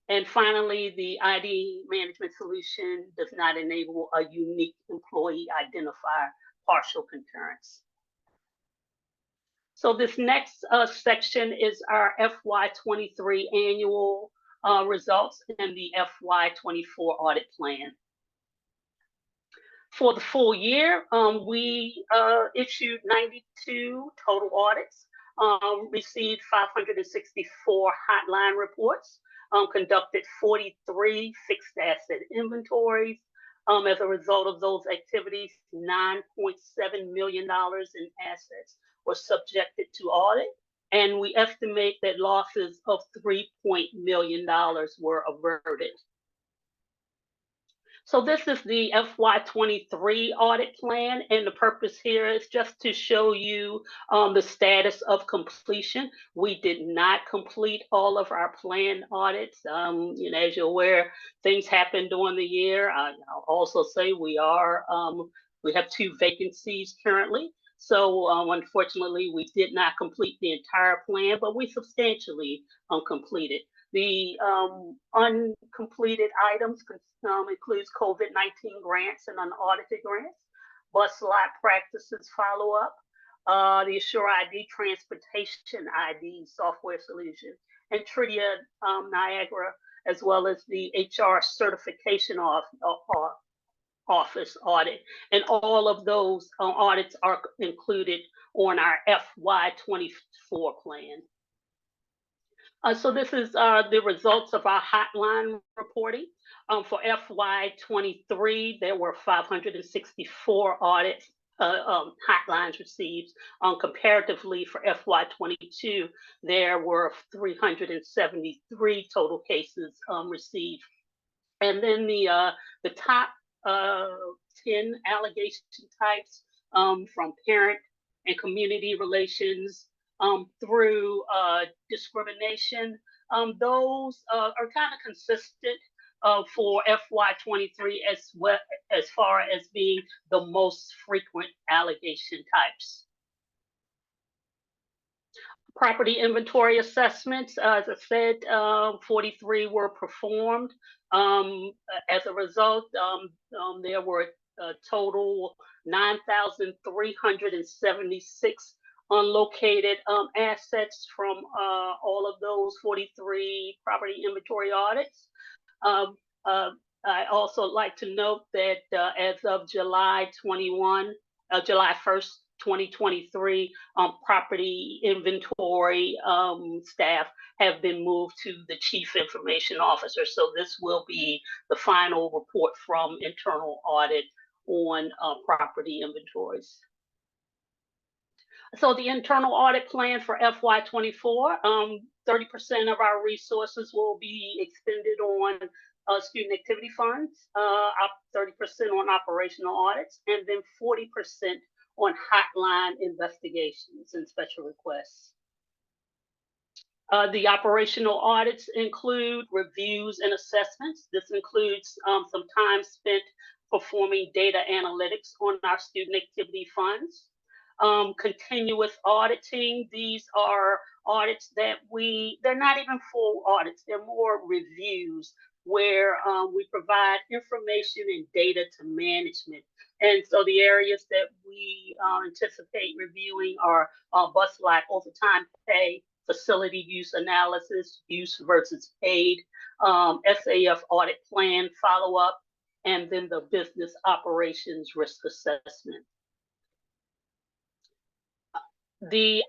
And finally, the ID management solution does not enable a unique employee identifier, partial concurrence. So this next section is our FY23 annual results and the FY24 audit plan. For the full year, we issued 92 total audits, received 564 hotline reports, conducted 43 fixed asset inventories. As a result of those activities, $9.7 million in assets were subjected to audit, and we estimate that losses of $3 million were averted. So this is the FY23 audit plan, and the purpose here is just to show you the status of completion. We did not complete all of our planned audits. As you're aware, things happen during the year. I'll also say we have 2 vacancies currently. So unfortunately, we did not complete the entire plan, but we substantially completed. The uncompleted items includes COVID-19 grants and unaudited grants, bus lot practices follow-up, the Assure ID transportation ID software solution, and Tridia Niagara, as well as the HR certification office audit. And all of those audits are included on our FY24 plan. So this is the results of our hotline reporting. For FY23, there were 564 audits, hotlines received. Comparatively, for FY22, there were 373 total cases received. And then the top 10 allegation types, from parent and community relations through discrimination, those are kind of consistent for FY23 as far as being the most frequent allegation types. Property inventory assessments, as I said, 43 were performed. As a result, there were a total 9,376 unlocated assets from all of those 43 property inventory audits. I also like to note that as of July 1st, 2023, property inventory staff have been moved to the Chief Information Officer. So this will be the final report from internal audit on property inventories. So the internal audit plan for FY24, 30% of our resources will be expended on student activity funds, 30% on operational audits, and then 40% on hotline investigations and special requests. The operational audits include reviews and assessments. This includes some time spent performing data analytics on our student activity funds. Continuous auditing. These are audits that they're not even full audits, they're more reviews where we provide information and data to management. And so the areas that we anticipate reviewing are bus lot overtime pay, facility use analysis, use versus paid, SAF audit plan follow-up, and then the business operations risk assessment. The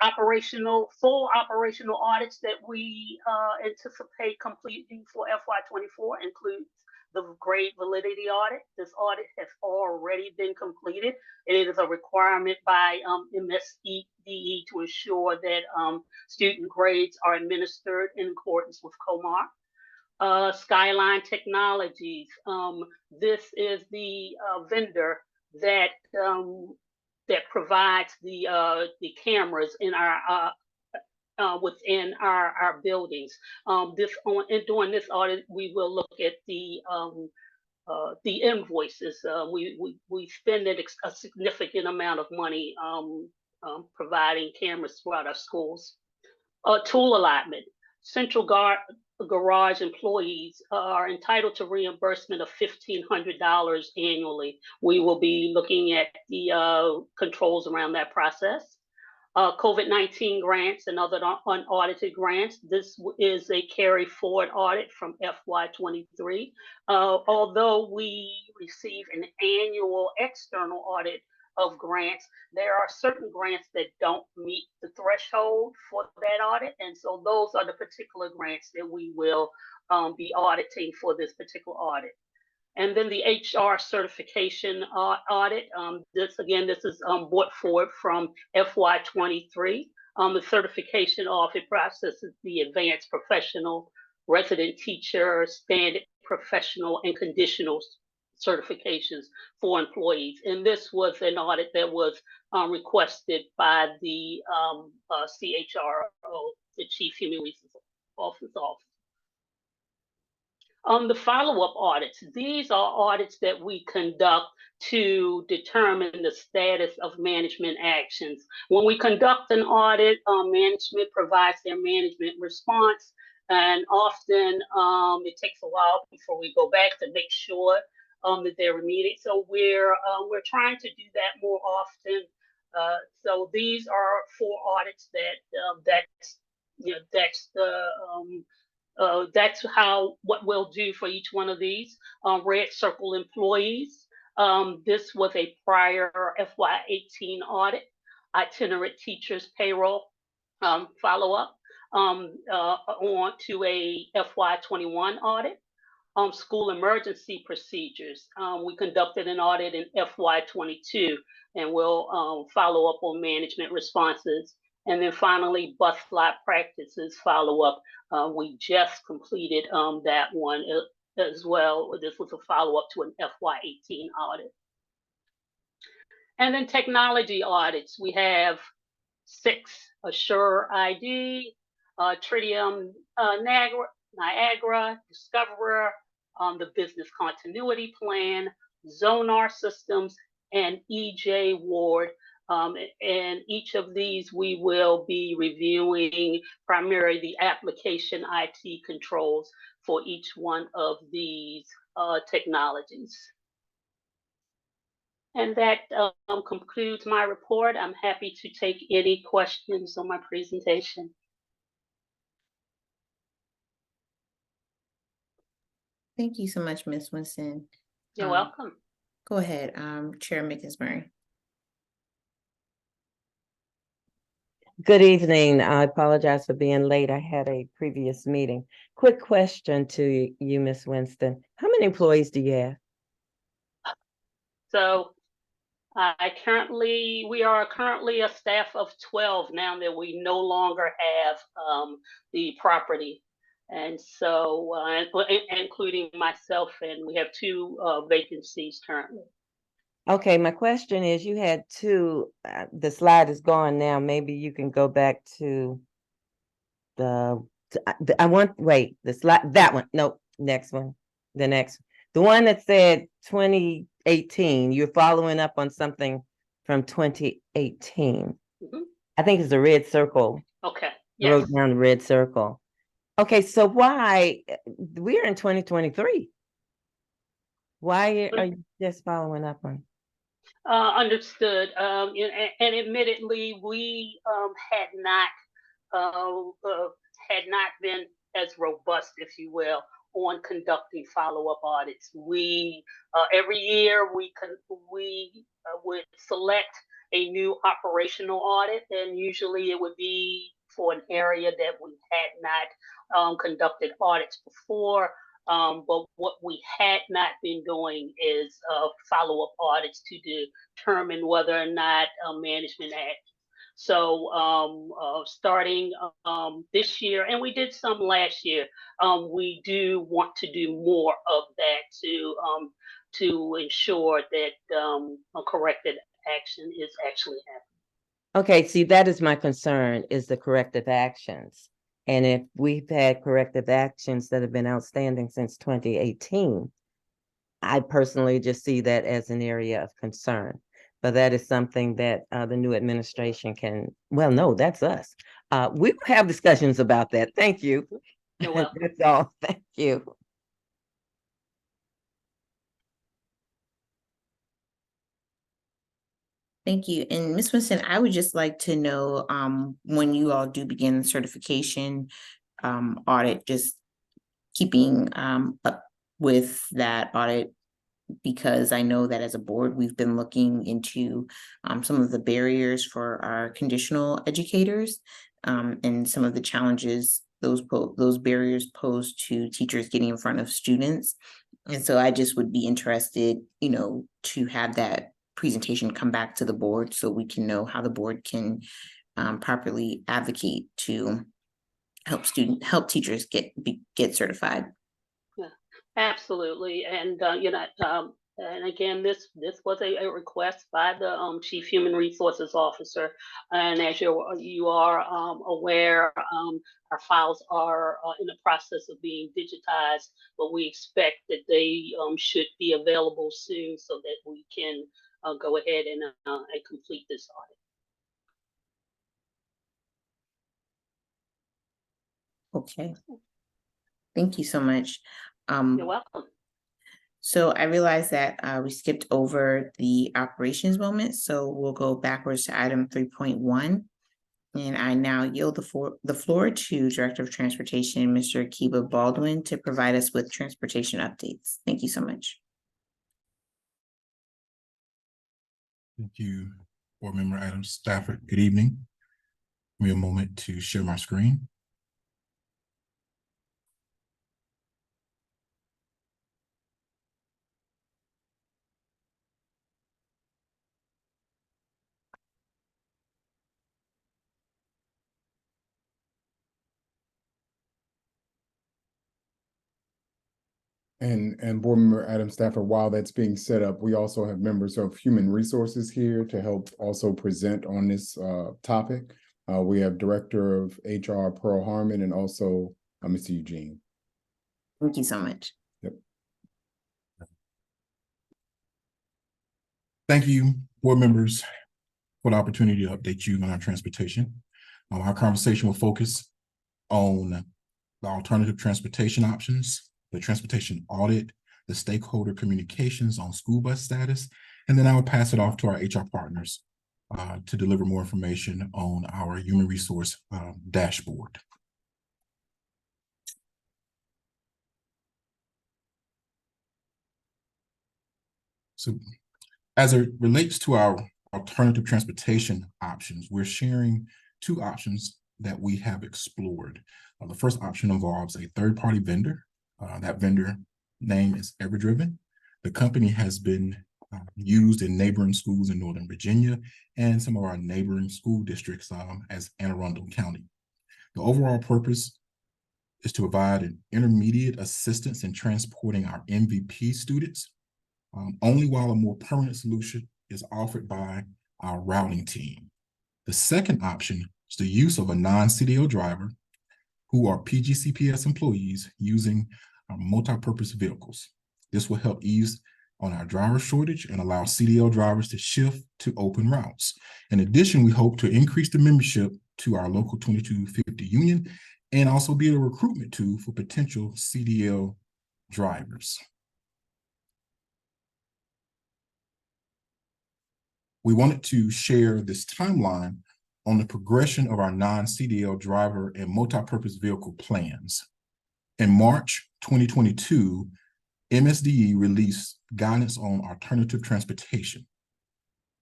full operational audits that we anticipate completing for FY24 includes the grade validity audit. This audit has already been completed. It is a requirement by MSEDE to ensure that student grades are administered in accordance with COMAR. Skyline Technologies. This is the vendor that that provides the cameras in our within our buildings. During this audit, we will look at the invoices. We spend a significant amount of money providing cameras throughout our schools. Tool allotment. Central Garage employees are entitled to reimbursement of $1,500 annually. We will be looking at the controls around that process. COVID-19 grants and other unaudited grants. This is a carry forward audit from FY23. Although we receive an annual external audit of grants, there are certain grants that don't meet the threshold for that audit. And so those are the particular grants that we will be auditing for this particular audit. And then the HR certification audit. This is brought forward from FY23. The certification audit processes the advanced professional, resident teacher, standard professional, and conditional certifications for employees. And this was an audit that was requested by the CHRO, the Chief Human Resources Office. The follow-up audits. These are audits that we conduct to determine the status of management actions. When we conduct an audit, management provides their management response, and often it takes a while before we go back to make sure that they're remediated. So we're trying to do that more often. So these are 4 audits that's what we'll do for each one of these. Red Circle employees. This was a prior FY18 audit. Itinerant teachers payroll follow-up on to a FY21 audit. School emergency procedures. We conducted an audit in FY22, and we'll follow up on management responses. And then finally, bus lot practices follow-up. We just completed that one as well. This was a follow-up to an FY18 audit. And then technology audits. We have 6: Assure ID, Tritium Niagara, Discoverer, the Business Continuity Plan, Zonar Systems, and EJ Ward. And each of these we will be reviewing primarily the application IT controls for each one of these technologies. And that concludes my report. I'm happy to take any questions on my presentation. Thank you so much, Ms. Winston. You're welcome. Go ahead, Chair McInsbury. Good evening. I apologize for being late. I had a previous meeting. Quick question to you, Ms. Winston. How many employees do you have? So we are currently a staff of 12 now that we no longer have the property. And so, including myself, and we have 2 vacancies currently. Okay, my question is, you had 2, the slide is gone now. Maybe you can go back to the slide, that one. No, next one, the next. The one that said 2018, you're following up on something from 2018. I think it's a red circle. Okay, yes. I wrote down the red circle. Okay, so why, we're in 2023. Why are you just following up on? Understood. And admittedly, we had not been as robust, if you will, on conducting follow-up audits. We every year we would select a new operational audit, and usually it would be for an area that we had not conducted audits before. But what we had not been doing is follow-up audits to determine whether or not management So starting this year, and we did some last year, we do want to do more of that to ensure that a corrected action is actually happening. Okay, see, that is my concern, is the corrective actions. And if we've had corrective actions that have been outstanding since 2018, I personally just see that as an area of concern. But that is something that the new administration can, well, no, that's us. We will have discussions about that. Thank you. You're welcome. That's all. Thank you. Thank you. And Ms. Winston, I would just like to know when you all do begin the certification audit, just keeping up with that audit, because I know that as a board, we've been looking into some of the barriers for our conditional educators and some of the challenges those barriers pose to teachers getting in front of students. And so I just would be interested, to have that presentation come back to the board so we can know how the board can properly advocate to help teachers get certified. Yeah, absolutely. And and again, this was a request by the Chief Human Resources Officer. And as you are aware, our files are in the process of being digitized, but we expect that they should be available soon so that we can go ahead and complete this audit. Okay. Thank you so much. You're welcome. So I realized that we skipped over the operations moment, so we'll go backwards to item 3.1. And I now yield the floor to Director of Transportation, Mr. Akiba Baldwin, to provide us with transportation updates. Thank you so much. Thank you, Board Member Adam Stafford. Good evening. Give me a moment to share my screen. And Board Member Adam Stafford, while that's being set up, we also have members of Human Resources here to help also present on this topic. We have Director of HR Pearl Harmon and also Mr. Eugene. Thank you so much. Yep. Thank you, board members, for the opportunity to update you on our transportation. Our conversation will focus on the alternative transportation options, the transportation audit, the stakeholder communications on school bus status, and then I will pass it off to our HR partners to deliver more information on our human resource dashboard. So as it relates to our alternative transportation options, we're sharing two options that we have explored. The first option involves a third-party vendor. That vendor name is EverDriven. The company has been used in neighboring schools in Northern Virginia and some of our neighboring school districts as Anne Arundel County. The overall purpose is to provide an intermediate assistance in transporting our MVP students, only while a more permanent solution is offered by our routing team. The second option is the use of a non-CDL driver who are PGCPS employees using our multi-purpose vehicles. This will help ease on our driver shortage and allow CDL drivers to shift to open routes. In addition, we hope to increase the membership to our local 2250 union and also be a recruitment tool for potential CDL drivers. We wanted to share this timeline on the progression of our non-CDL driver and multi-purpose vehicle plans. In March 2022, MSDE released guidance on alternative transportation.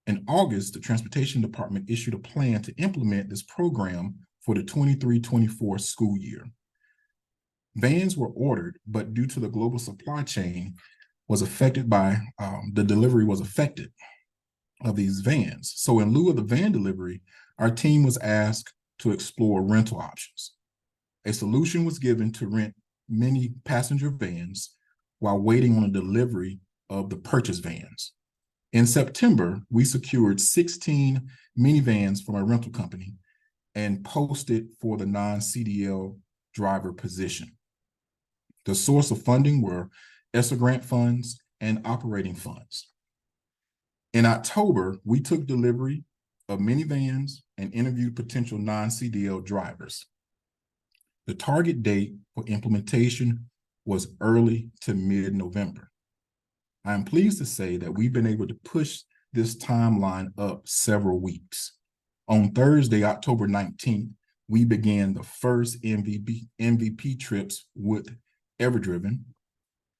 In August, the Transportation Department issued a plan to implement this program for the 23-24 school year. Vans were ordered, but due to the global supply chain was affected by, the delivery was affected. of these vans. So in lieu of the van delivery, our team was asked to explore rental options. A solution was given to rent mini passenger vans while waiting on a delivery of the purchase vans. In September, we secured 16 minivans from a rental company and posted for the non-CDL driver position. The source of funding were ESSA grant funds and operating funds. In October, we took delivery of minivans and interviewed potential non-CDL drivers. The target date for implementation was early to mid-November. I am pleased to say that we've been able to push this timeline up several weeks. On Thursday, October 19th, we began the first MVP trips with EverDriven.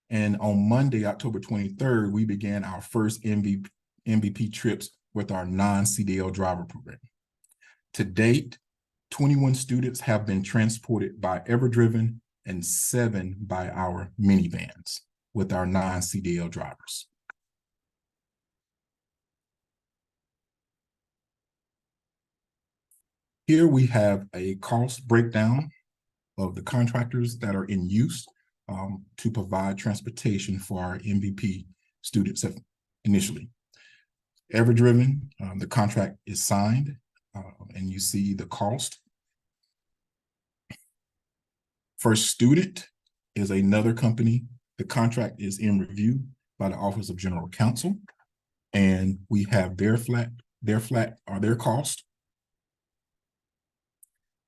And on Monday, October 23rd, we began our first MVP trips with our non-CDL driver program. To date, 21 students have been transported by EverDriven and 7 by our minivans with our non-CDL drivers. Here we have a cost breakdown of the contractors that are in use to provide transportation for our MVP students initially. EverDriven, the contract is signed, and you see the cost. First Student is another company. The contract is in review by the Office of General Counsel, and we have their cost.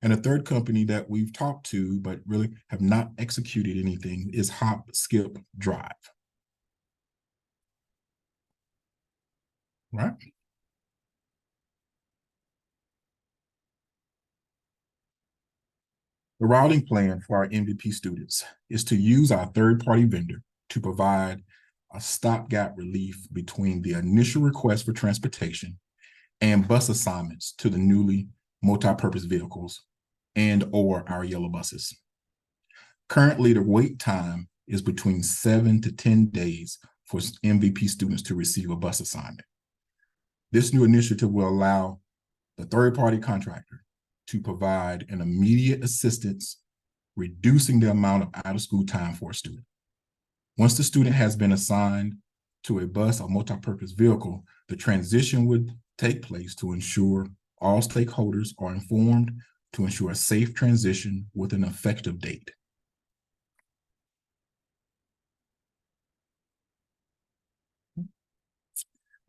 And a third company that we've talked to but really have not executed anything is Hop, Skip, Drive. Right? The routing plan for our MVP students is to use our third-party vendor to provide a stopgap relief between the initial request for transportation and bus assignments to the newly multi-purpose vehicles and/or our yellow buses. Currently, the wait time is between 7 to 10 days for MVP students to receive a bus assignment. This new initiative will allow the third-party contractor to provide an immediate assistance, reducing the amount of out-of-school time for a student. Once the student has been assigned to a bus or multi-purpose vehicle, the transition would take place to ensure all stakeholders are informed to ensure a safe transition with an effective date.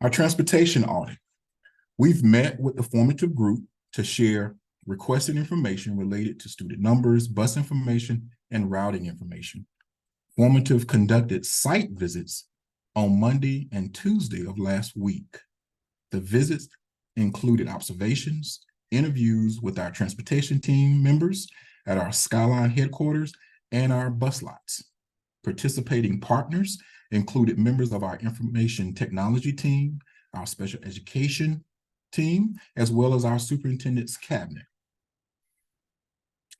Our transportation audit. We've met with the formative group to share requested information related to student numbers, bus information, and routing information. Formative conducted site visits on Monday and Tuesday of last week. The visits included observations, interviews with our transportation team members at our Skyline headquarters and our bus lots. Participating partners included members of our information technology team, our special education team, as well as our superintendent's cabinet.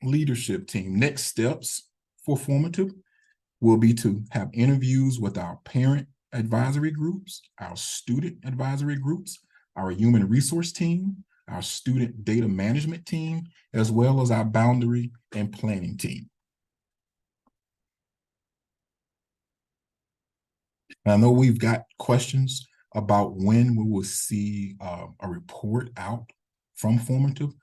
Leadership team. Next steps for formative will be to have interviews with our parent advisory groups, our student advisory groups, our human resource team, our student data management team, as well as our boundary and planning team. I know we've got questions about when we will see a report out from formative.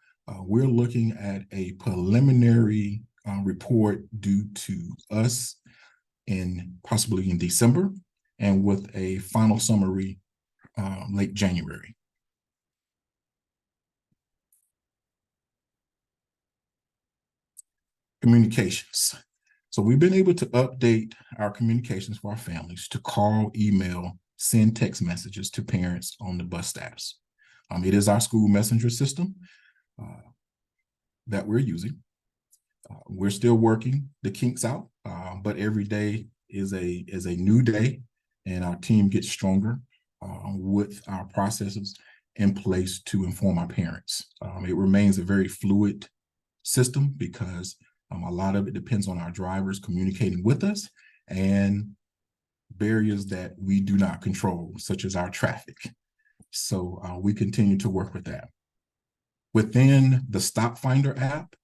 We're looking at a preliminary report due to us possibly in December, and with a final summary late January. Communications. So we've been able to update our communications for our families to call, email, send text messages to parents on the bus staffs. It is our school messenger system that we're using. We're still working the kinks out, but every day is a new day, and our team gets stronger with our processes in place to inform our parents. It remains a very fluid system because a lot of it depends on our drivers communicating with us and barriers that we do not control, such as our traffic. So we continue to work with that. Within the Stop Finder app,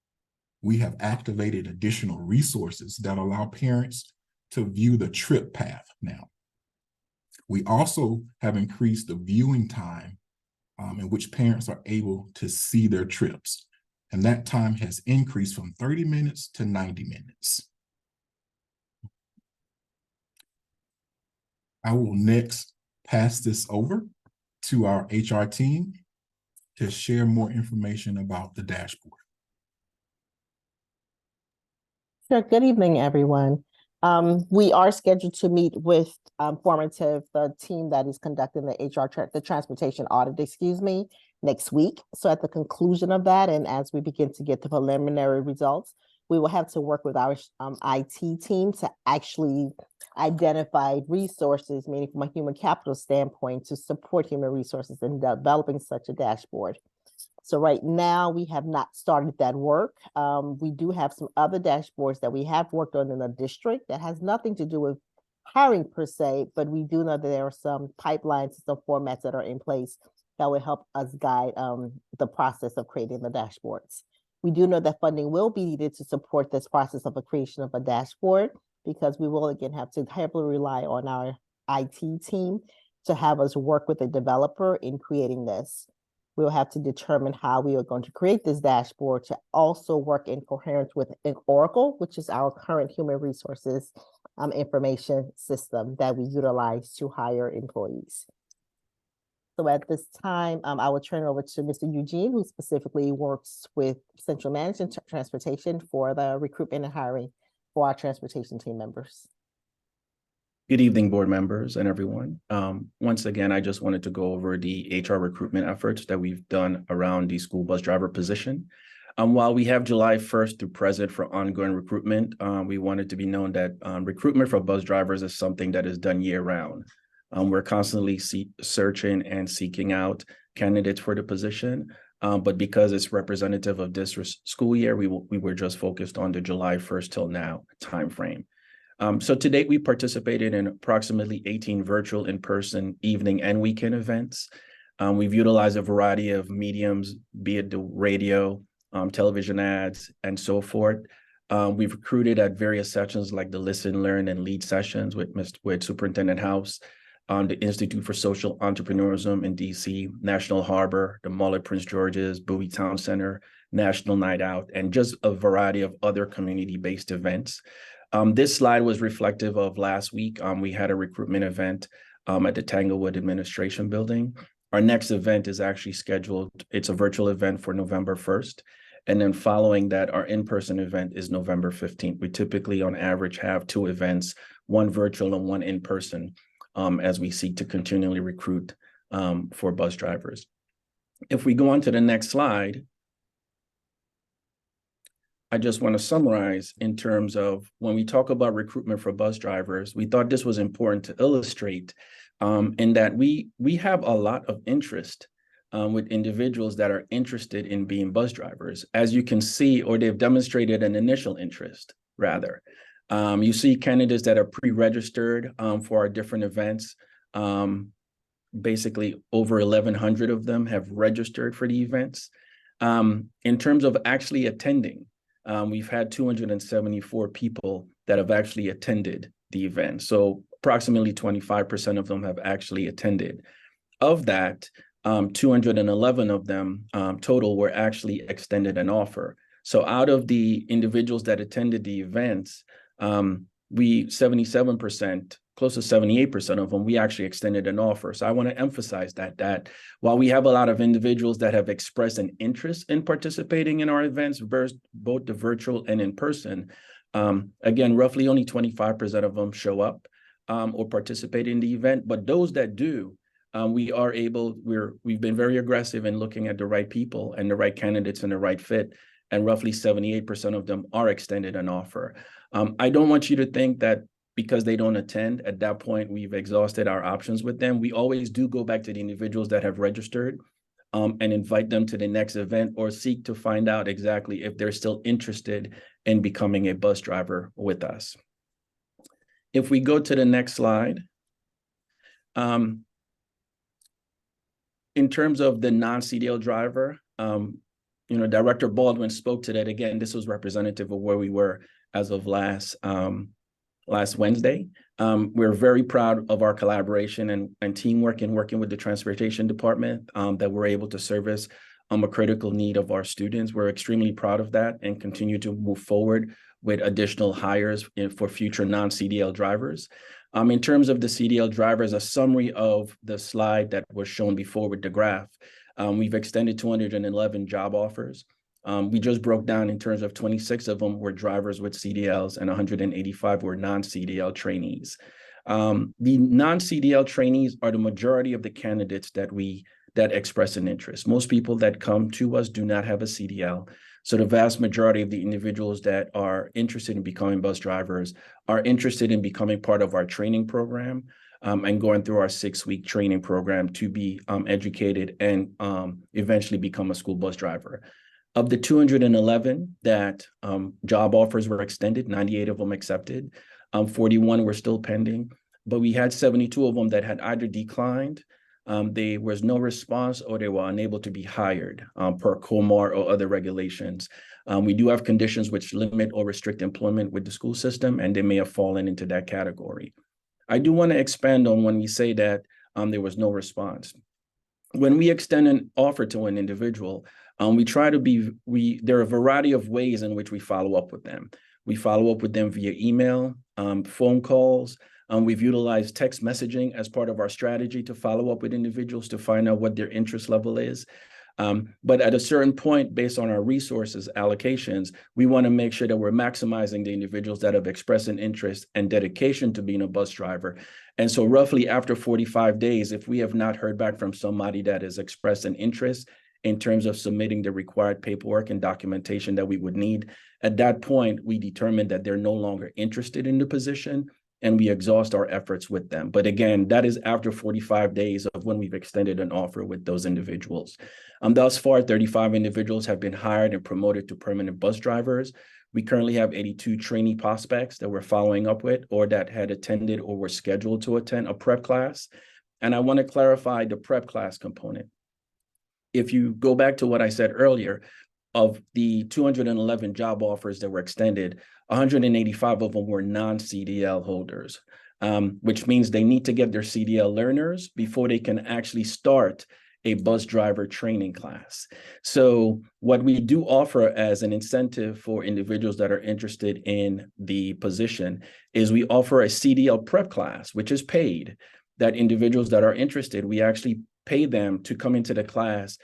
we have activated additional resources that allow parents to view the trip path now. We also have increased the viewing time in which parents are able to see their trips. And that time has increased from 30 minutes to 90 minutes. I will next pass this over to our HR team to share more information about the dashboard. Sure. Good evening, everyone. We are scheduled to meet with Formative, the team that is conducting the transportation audit, next week. So at the conclusion of that, and as we begin to get the preliminary results, we will have to work with our IT team to actually identify resources, meaning from a human capital standpoint, to support human resources in developing such a dashboard. So right now, we have not started that work. We do have some other dashboards that we have worked on in the district that has nothing to do with hiring per se, but we do know that there are some pipelines, some formats that are in place that will help us guide the process of creating the dashboards. We do know that funding will be needed to support this process of the creation of a dashboard, because we will again have to heavily rely on our IT team to have us work with a developer in creating this. We'll have to determine how we are going to create this dashboard to also work in coherence with Oracle, which is our current human resources information system that we utilize to hire employees. So at this time, I will turn it over to Mr. Eugene, who specifically works with Central Management Transportation for the recruitment and hiring for our transportation team members. Good evening, board members and everyone. Once again, I just wanted to go over the HR recruitment efforts that we've done around the school bus driver position. While we have July 1st through present for ongoing recruitment, we wanted to be known that recruitment for bus drivers is something that is done year round. We're constantly searching and seeking out candidates for the position, but because it's representative of this school year, we were just focused on the July 1st till now timeframe. So to date, we participated in approximately 18 virtual, in-person, evening and weekend events. We've utilized a variety of mediums, be it the radio, television ads, and so forth. We've recruited at various sessions like the Listen, Learn, and Lead sessions with Superintendent House, the Institute for Social Entrepreneurism in DC, National Harbor, the Mall at Prince George's, Bowie Town Center, National Night Out, and just a variety of other community-based events. This slide was reflective of last week. We had a recruitment event at the Tanglewood Administration Building. Our next event is actually scheduled. It's a virtual event for November 1st. And then following that, our in-person event is November 15th. We typically on average have 2 events, one virtual and one in-person, as we seek to continually recruit for bus drivers. If we go on to the next slide, I just want to summarize in terms of when we talk about recruitment for bus drivers, we thought this was important to illustrate in that we have a lot of interest with individuals that are interested in being bus drivers. As you can see, or they've demonstrated an initial interest, rather. You see candidates that are pre-registered for our different events. Basically, over 1,100 of them have registered for the events. In terms of actually attending, we've had 274 people that have actually attended the event. So approximately 25% of them have actually attended. Of that, 211 of them total were actually extended an offer. So out of the individuals that attended the events, 77%, close to 78% of them, we actually extended an offer. So I want to emphasize that while we have a lot of individuals that have expressed an interest in participating in our events, both the virtual and in person, again, roughly only 25% of them show up or participate in the event. But those that do, we've been very aggressive in looking at the right people and the right candidates and the right fit, and roughly 78% of them are extended an offer. I don't want you to think that because they don't attend, at that point, we've exhausted our options with them. We always do go back to the individuals that have registered and invite them to the next event or seek to find out exactly if they're still interested in becoming a bus driver with us. If we go to the next slide, in terms of the non-CDL driver, Director Baldwin spoke to that. Again, this was representative of where we were as of last Wednesday. We're very proud of our collaboration and teamwork in working with the Transportation Department that we're able to service a critical need of our students. We're extremely proud of that and continue to move forward with additional hires for future non-CDL drivers. In terms of the CDL drivers, a summary of the slide that was shown before with the graph, we've extended 211 job offers. We just broke down in terms of 26 of them were drivers with CDLs and 185 were non-CDL trainees. The non-CDL trainees are the majority of the candidates that express an interest. Most people that come to us do not have a CDL. So the vast majority of the individuals that are interested in becoming bus drivers are interested in becoming part of our training program and going through our 6-week training program to be educated and eventually become a school bus driver. Of the 211 that job offers were extended, 98 of them accepted, 41 were still pending, but we had 72 of them that had either declined, there was no response, or they were unable to be hired per COMAR or other regulations. We do have conditions which limit or restrict employment with the school system, and they may have fallen into that category. I do want to expand on when we say that there was no response. When we extend an offer to an individual, we try to there are a variety of ways in which we follow up with them. We follow up with them via email, phone calls. We've utilized text messaging as part of our strategy to follow up with individuals to find out what their interest level is. But at a certain point, based on our resources allocations, we want to make sure that we're maximizing the individuals that have expressed an interest and dedication to being a bus driver. And so roughly after 45 days, if we have not heard back from somebody that has expressed an interest in terms of submitting the required paperwork and documentation that we would need, at that point, we determine that they're no longer interested in the position, and we exhaust our efforts with them. But again, that is after 45 days of when we've extended an offer with those individuals. Thus far, 35 individuals have been hired and promoted to permanent bus drivers. We currently have 82 trainee prospects that we're following up with or that had attended or were scheduled to attend a prep class. And I want to clarify the prep class component. If you go back to what I said earlier, of the 211 job offers that were extended, 185 of them were non-CDL holders, which means they need to get their CDL learners before they can actually start a bus driver training class. So what we do offer as an incentive for individuals that are interested in the position is we offer a CDL prep class, which is paid, that individuals that are interested, we actually pay them to come into the class,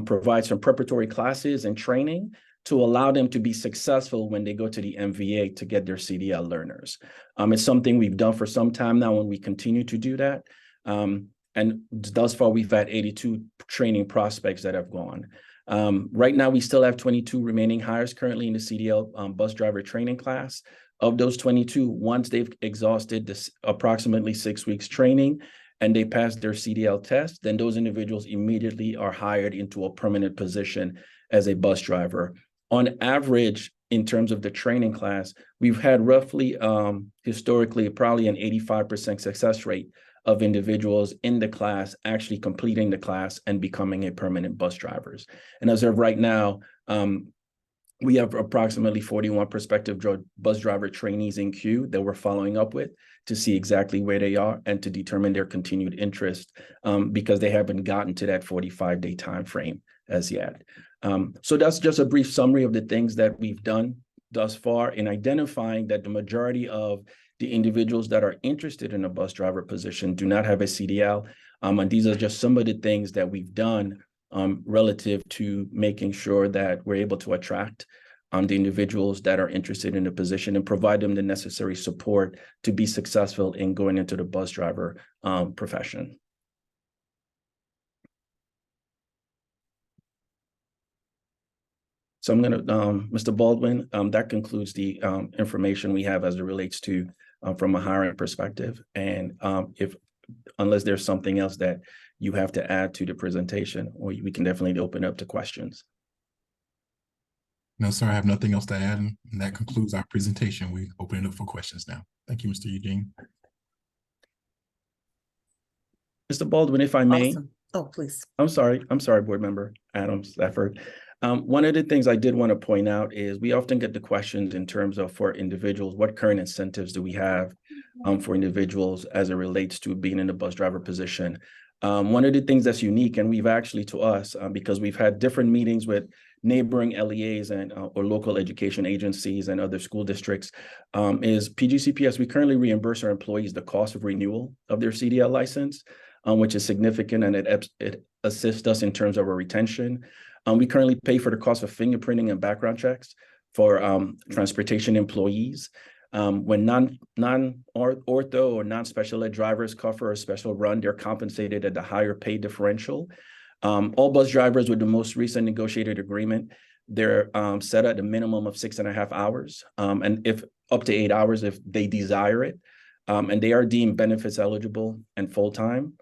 provide some preparatory classes and training to allow them to be successful when they go to the MVA to get their CDL learners. It's something we've done for some time now, and we continue to do that. And thus far, we've had 82 training prospects that have gone. Right now, we still have 22 remaining hires currently in the CDL bus driver training class. Of those 22, once they've exhausted this approximately 6 weeks training and they pass their CDL test, then those individuals immediately are hired into a permanent position as a bus driver. On average, in terms of the training class, we've had roughly, historically, probably an 85% success rate of individuals in the class actually completing the class and becoming a permanent bus drivers. And as of right now, we have approximately 41 prospective bus driver trainees in queue that we're following up with to see exactly where they are and to determine their continued interest because they haven't gotten to that 45-day time frame as yet. So that's just a brief summary of the things that we've done thus far in identifying that the majority of the individuals that are interested in a bus driver position do not have a CDL. And these are just some of the things that we've done relative to making sure that we're able to attract the individuals that are interested in the position and provide them the necessary support to be successful in going into the bus driver profession. So I'm going to, Mr. Baldwin, that concludes the information we have as it relates to from a hiring perspective. And unless there's something else that you have to add to the presentation, or we can definitely open up to questions. No, sir, I have nothing else to add. And that concludes our presentation. We open it up for questions now. Thank you, Mr. Eugene. Mr. Baldwin, if I may, Awesome. Oh, please. I'm sorry, Board Member Adam Stafford. One of the things I did want to point out is we often get the questions in terms of for individuals, what current incentives do we have for individuals as it relates to being in the bus driver position? One of the things that's unique, and we've actually to us, because we've had different meetings with neighboring LEAs and or local education agencies and other school districts, is PGCPS, we currently reimburse our employees the cost of renewal of their CDL license, which is significant, and it assists us in terms of our retention. We currently pay for the cost of fingerprinting and background checks for transportation employees. When non-ortho or non-special ed drivers cover a special run, they're compensated at the higher pay differential. All bus drivers with the most recent negotiated agreement, they're set at a minimum of 6.5 hours, and if up to 8 hours if they desire it. And they are deemed benefits eligible and full-time.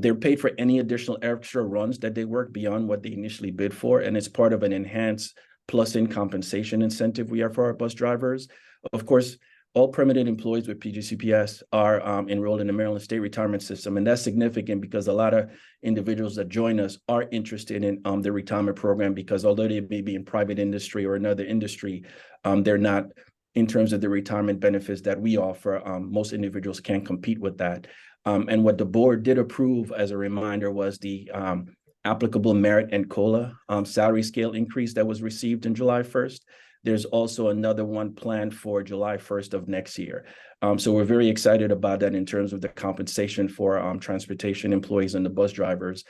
They're paid for any additional extra runs that they work beyond what they initially bid for, and it's part of an enhanced plus-in compensation incentive we have for our bus drivers. Of course, all permitted employees with PGCPS are enrolled in the Maryland State Retirement System, and that's significant because a lot of individuals that join us are interested in the retirement program, because although they may be in private industry or another industry, they're not, in terms of the retirement benefits that we offer, most individuals can't compete with that. And what the board did approve, as a reminder, was the applicable merit and COLA salary scale increase that was received in July 1st. There's also another one planned for July 1st of next year. So we're very excited about that in terms of the compensation for transportation employees and the bus drivers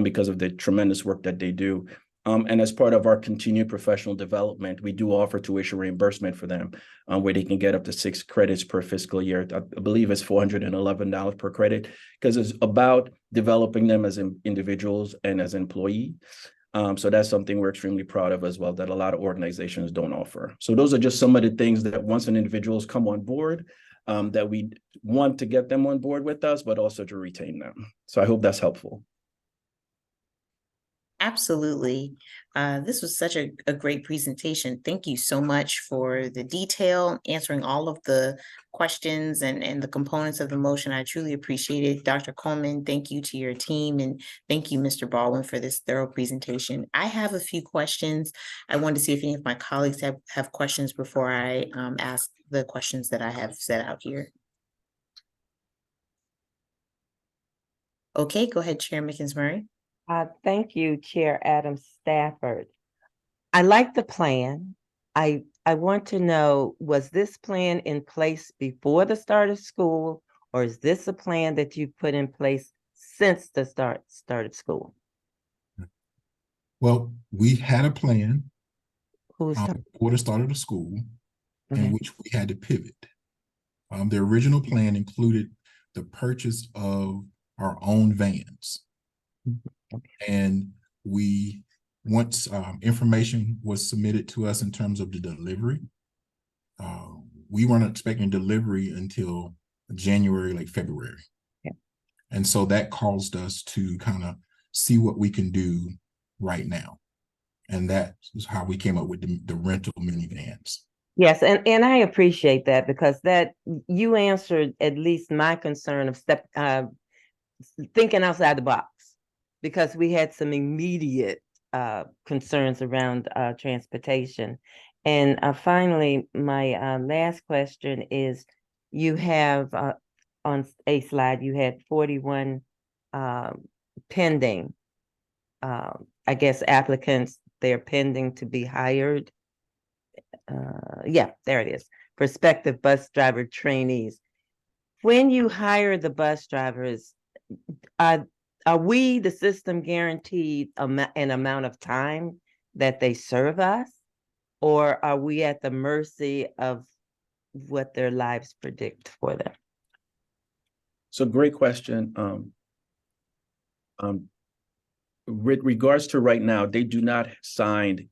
because of the tremendous work that they do. And as part of our continued professional development, we do offer tuition reimbursement for them, where they can get up to 6 credits per fiscal year. I believe it's $411 per credit, because it's about developing them as individuals and as employees. So that's something we're extremely proud of as well, that a lot of organizations don't offer. So those are just some of the things that once an individual's come on board, that we want to get them on board with us, but also to retain them. So I hope that's helpful. Absolutely. This was such a great presentation. Thank you so much for the detail, answering all of the questions and the components of the motion. I truly appreciate it. Dr. Coleman, thank you to your team, and thank you, Mr. Baldwin, for this thorough presentation. I have a few questions. I wanted to see if any of my colleagues have questions before I ask the questions that I have set out here. Okay, go ahead, Chair Mickens-Murray. Thank you, Chair Adam Stafford. I like the plan. I want to know, was this plan in place before the start of school, or is this a plan that you put in place since the start of school? Well, we had a plan before the start of the school, in which we had to pivot. The original plan included the purchase of our own vans. And once information was submitted to us in terms of the delivery, we weren't expecting delivery until January, like February. Yeah. And so that caused us to kind of see what we can do right now. And that is how we came up with the rental minivans. Yes, and I appreciate that, because that you answered at least my concern of thinking outside the box, because we had some immediate concerns around transportation. And finally, my last question is, you have on a slide, you had 41 pending, I guess, applicants. They're pending to be hired. Yeah, there it is. Prospective bus driver trainees. When you hire the bus drivers, are we, the system, guaranteed an amount of time that they serve us, or are we at the mercy of what their lives predict for them? So great question. With regards to right now, they do not sign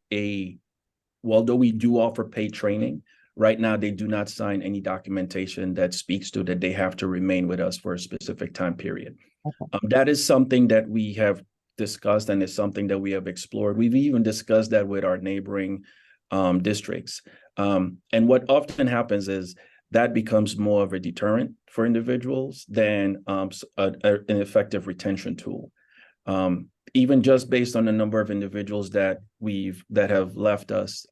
although we do offer paid training, right now they do not sign any documentation that speaks to that they have to remain with us for a specific time period. Okay. That is something that we have discussed, and is something that we have explored. We've even discussed that with our neighboring districts. And what often happens is that becomes more of a deterrent for individuals than an effective retention tool. Even just based on the number of individuals that have left us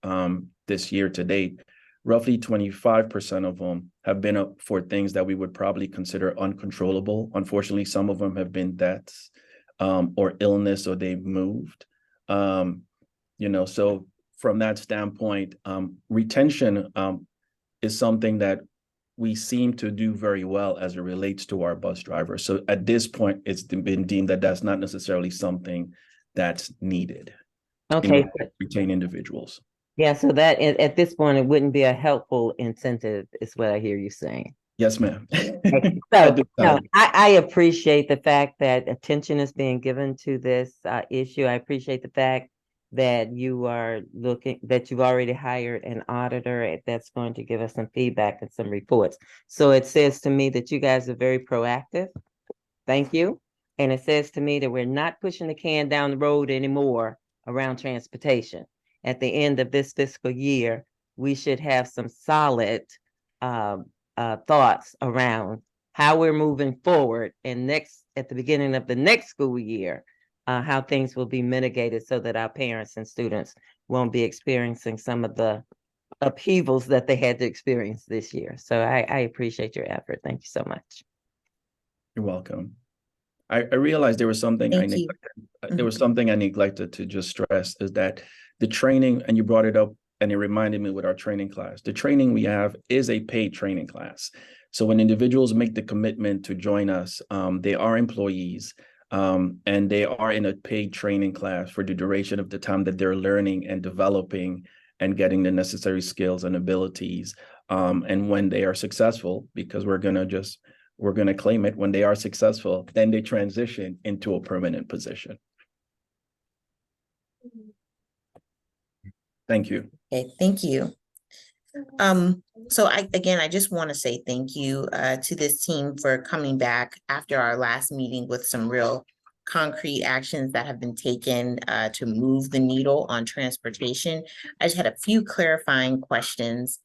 this year to date, roughly 25% of them have been up for things that we would probably consider uncontrollable. Unfortunately, some of them have been deaths or illness, or they've moved. So from that standpoint, retention is something that we seem to do very well as it relates to our bus drivers. So at this point, it's been deemed that that's not necessarily something that's needed. Okay. To retain individuals. Yeah, so that at this point, it wouldn't be a helpful incentive, is what I hear you saying. Yes, ma'am. So no, I appreciate the fact that attention is being given to this issue. I appreciate the fact that you are that you've already hired an auditor that's going to give us some feedback and some reports. So it says to me that you guys are very proactive. Thank you. And it says to me that we're not pushing the can down the road anymore around transportation. At the end of this fiscal year, we should have some solid thoughts around how we're moving forward, and at the beginning of the next school year, how things will be mitigated so that our parents and students won't be experiencing some of the upheavals that they had to experience this year. So I appreciate your effort. Thank you so much. You're welcome. I realized there was something there was something I neglected to just stress, is that the training, and you brought it up and it reminded me with our training class, the training we have is a paid training class. So when individuals make the commitment to join us, they are employees, and they are in a paid training class for the duration of the time that they're learning and developing and getting the necessary skills and abilities. And when they are successful, because we're going to claim it, when they are successful, then they transition into a permanent position. Thank you. Okay, thank you. So I just want to say thank you to this team for coming back after our last meeting with some real concrete actions that have been taken to move the needle on transportation. I just had a few clarifying questions.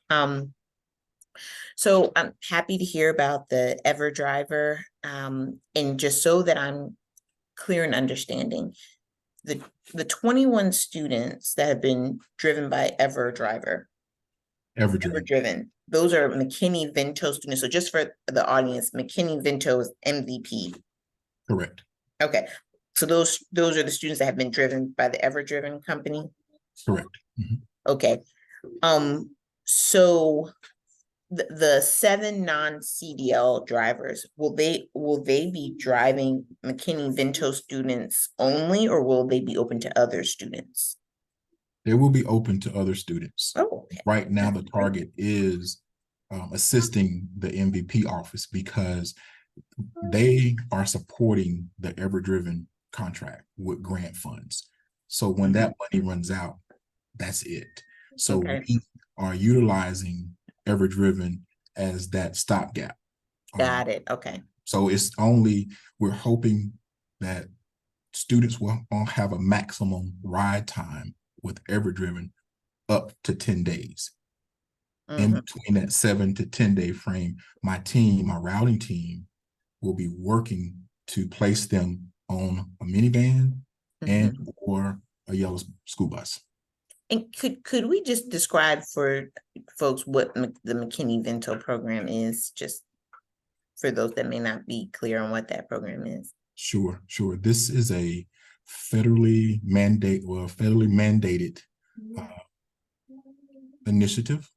So I'm happy to hear about the EverDriver, and just so that I'm clear in understanding, the 21 students that have been driven by EverDriver, those are McKinney-Vento students. So just for the audience, McKinney-Vento is MVP. Correct. Okay, so those are the students that have been driven by the EverDriven company. Correct. Mm-hmm. Okay, so the 7 non-CDL drivers, will they be driving McKinney-Vento students only, or will they be open to other students? They will be open to other students. Oh, okay. Right now, the target is assisting the MVP office, because they are supporting the EverDriven contract with grant funds. So when that money runs out, that's it. So we are utilizing EverDriven as that stopgap. Got it. Okay. So we're hoping that students will have a maximum ride time with EverDriven up to 10 days. In between that 7 to 10 day frame, my routing team, will be working to place them on a minivan and or a yellow school bus. And could we just describe for folks what the McKinney-Vento program is, just for those that may not be clear on what that program is? Sure. This is a federally mandated initiative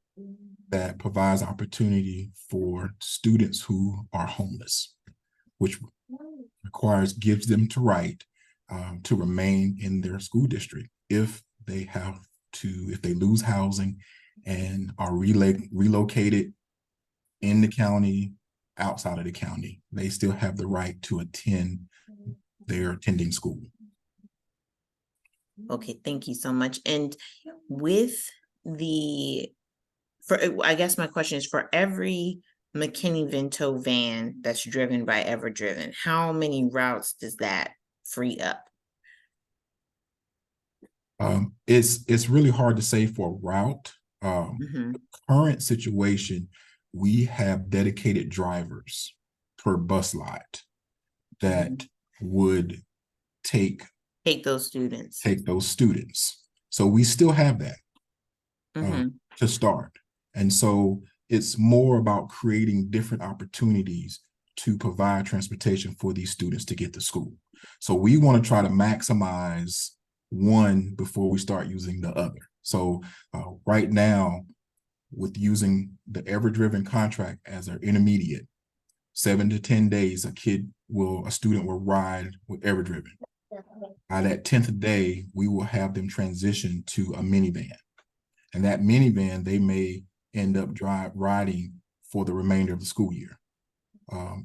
that provides opportunity for students who are homeless, which gives them the right to remain in their school district if they lose housing and are relocated in the county, outside of the county. They still have the right to attend their attending school. Okay, thank you so much. And I guess my question is, for every McKinney-Vento van that's driven by EverDriven, how many routes does that free up? It's really hard to say for a route. The current situation, we have dedicated drivers per bus lot that would take those students. So we still have that to start. And so it's more about creating different opportunities to provide transportation for these students to get to school. So we want to try to maximize one before we start using the other. So right now, with using the ever-driven contract as our intermediate, 7 to 10 days, a student will ride with ever-driven. By that 10th day, we will have them transition to a minivan. And that minivan, they may end up riding for the remainder of the school year.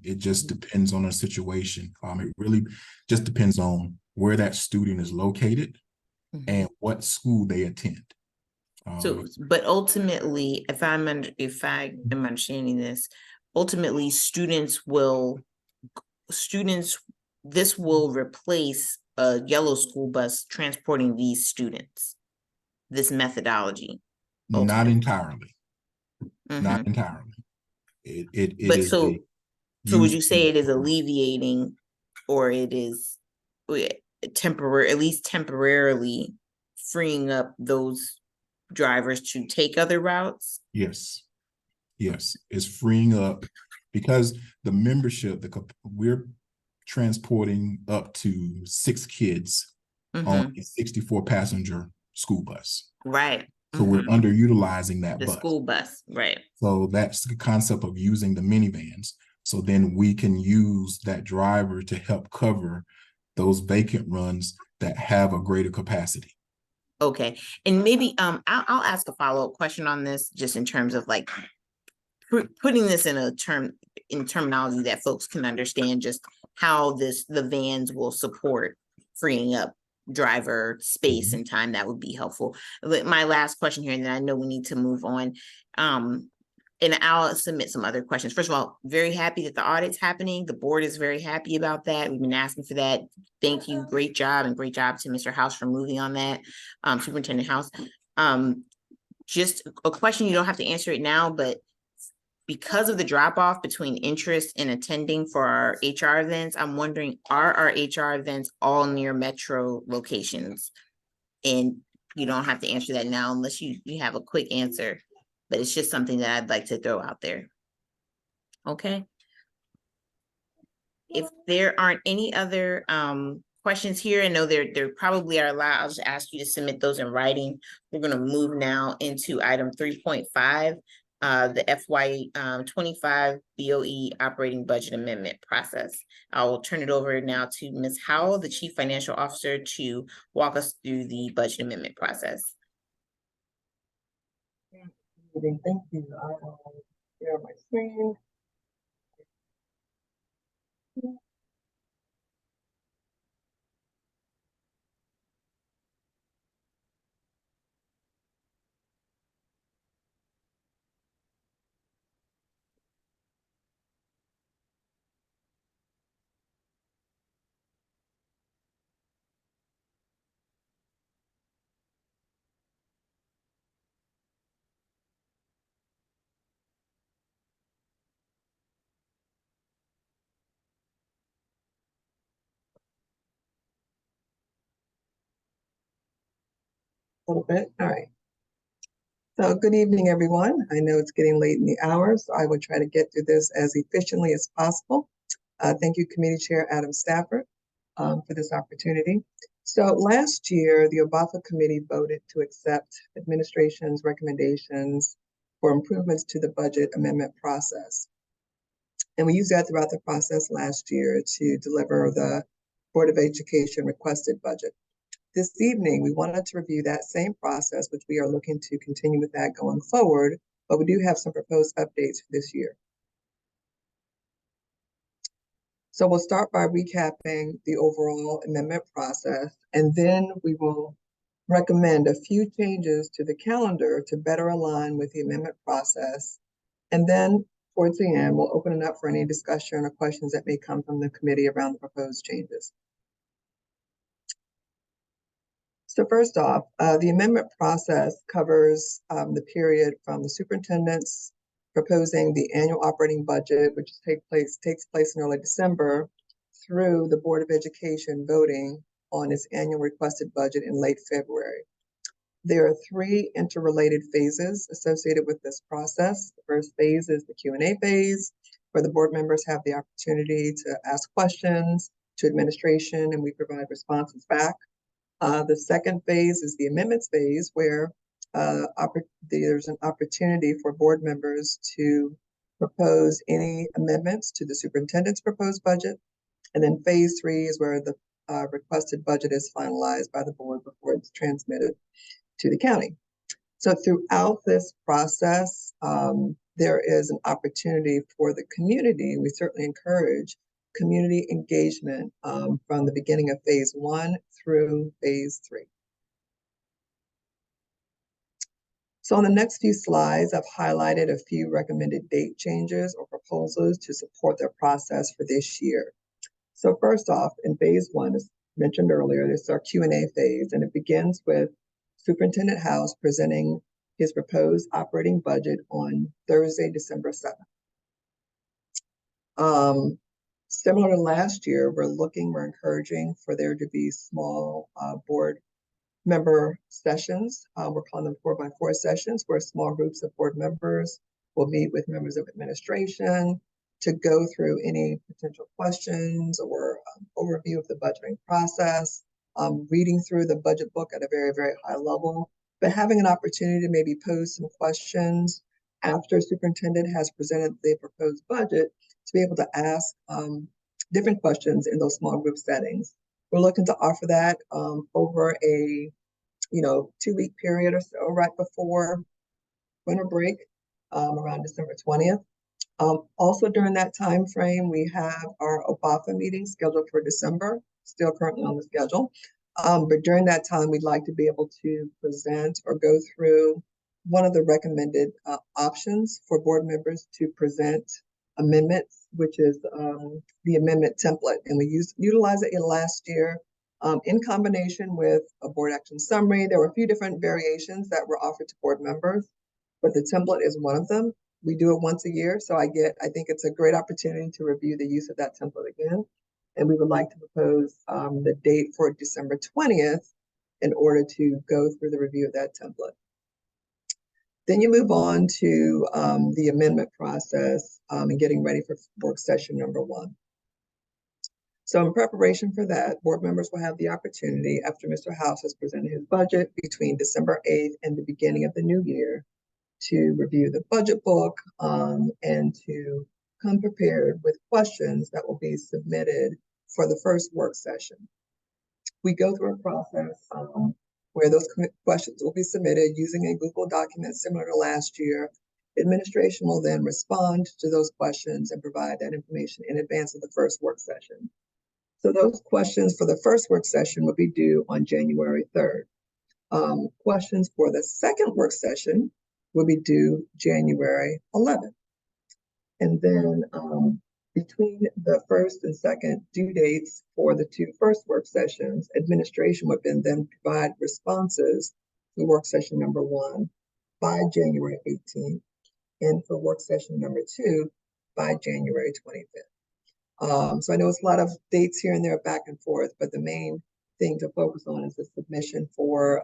It just depends on the situation. It really just depends on where that student is located and what school they attend. So, but ultimately, if I am understanding this, ultimately this will replace a yellow school bus transporting these students, this methodology. Not entirely. Not entirely. So would you say it is alleviating, or it is temporary, at least temporarily freeing up those drivers to take other routes? Yes, it's freeing up because the membership, we're transporting up to 6 kids on a 64 passenger school bus. Right. So we're underutilizing that bus. The school bus, right. So that's the concept of using the minivans. So then we can use that driver to help cover those vacant runs that have a greater capacity. Okay. And maybe I'll ask a follow-up question on this, just in terms of like putting this in terminology that folks can understand, just how the vans will support freeing up driver space and time. That would be helpful. But my last question here, and then I know we need to move on. And I'll submit some other questions. First of all, very happy that the audit's happening. The board is very happy about that. We've been asking for that. Thank you. Great job, and great job to Mr. House for moving on that, Superintendent House. Just a question, you don't have to answer it now, but because of the drop off between interest in attending for our HR events, I'm wondering, are our HR events all near metro locations? And you don't have to answer that now unless you have a quick answer, but it's just something that I'd like to throw out there. Okay. If there aren't any other questions here, I know there probably are a lot. I'll just ask you to submit those in writing. We're going to move now into item 3.5, the FY 25 BOE operating budget amendment process. I will turn it over now to Ms. Howell, the Chief Financial Officer, to walk us through the budget amendment process. Thank you. I will share my screen. A little bit. All right. So good evening, everyone. I know it's getting late in the hour, so I will try to get through this as efficiently as possible. Thank you, Committee Chair Adam Stafford, for this opportunity. So last year, the OBAFA Committee voted to accept administration's recommendations for improvements to the budget amendment process. And we used that throughout the process last year to deliver the Board of Education requested budget. This evening, we wanted to review that same process, which we are looking to continue with that going forward, but we do have some proposed updates for this year. So we'll start by recapping the overall amendment process, and then we will recommend a few changes to the calendar to better align with the amendment process. And then towards the end, we'll open it up for any discussion or questions that may come from the committee around the proposed changes. So first off, the amendment process covers the period from the superintendent's proposing the annual operating budget, which takes place in early December, through the Board of Education voting on its annual requested budget in late February. There are 3 interrelated phases associated with this process. The first phase is the Q&A phase, where the board members have the opportunity to ask questions to administration and we provide responses back. The second phase is the amendments phase, where there's an opportunity for board members to propose any amendments to the superintendent's proposed budget. And then phase 3 is where the requested budget is finalized by the board before it's transmitted to the county. So throughout this process, there is an opportunity for the community. We certainly encourage community engagement from the beginning of phase 1 through phase 3. So on the next few slides, I've highlighted a few recommended date changes or proposals to support their process for this year. So first off, in phase 1, as mentioned earlier, this is our Q&A phase, and it begins with Superintendent House presenting his proposed operating budget on Thursday, December 7th. Similar to last year, we're encouraging for there to be small board member sessions. We're calling them 4x4 sessions, where small groups of board members will meet with members of administration to go through any potential questions or overview of the budgeting process, reading through the budget book at a very, very high level, but having an opportunity to maybe pose some questions after superintendent has presented the proposed budget to be able to ask different questions in those small group settings. We're looking to offer that over a 2-week period or so, right before winter break, around December 20th. Also during that time frame, we have our OPAFA meeting scheduled for December, still currently on the schedule. But during that time, we'd like to be able to present or go through one of the recommended options for board members to present amendments, which is the amendment template. And we utilized it last year in combination with a board action summary. There were a few different variations that were offered to board members, but the template is one of them. We do it once a year, so I think it's a great opportunity to review the use of that template again. And we would like to propose the date for December 20th in order to go through the review of that template. Then you move on to the amendment process and getting ready for work session number 1. So in preparation for that, board members will have the opportunity, after Mr. House has presented his budget between December 8th and the beginning of the new year, to review the budget book and to come prepared with questions that will be submitted for the first work session. We go through a process where those questions will be submitted using a Google document similar to last year. Administration will then respond to those questions and provide that information in advance of the first work session. So those questions for the first work session will be due on January 3rd. Questions for the second work session will be due January 11th. And then between the first and second due dates for the 2 first work sessions, administration would then provide responses to work session number 1 by January 18th, and for work session number 2 by January 25th. So I know it's a lot of dates here and there back and forth, but the main thing to focus on is the submission for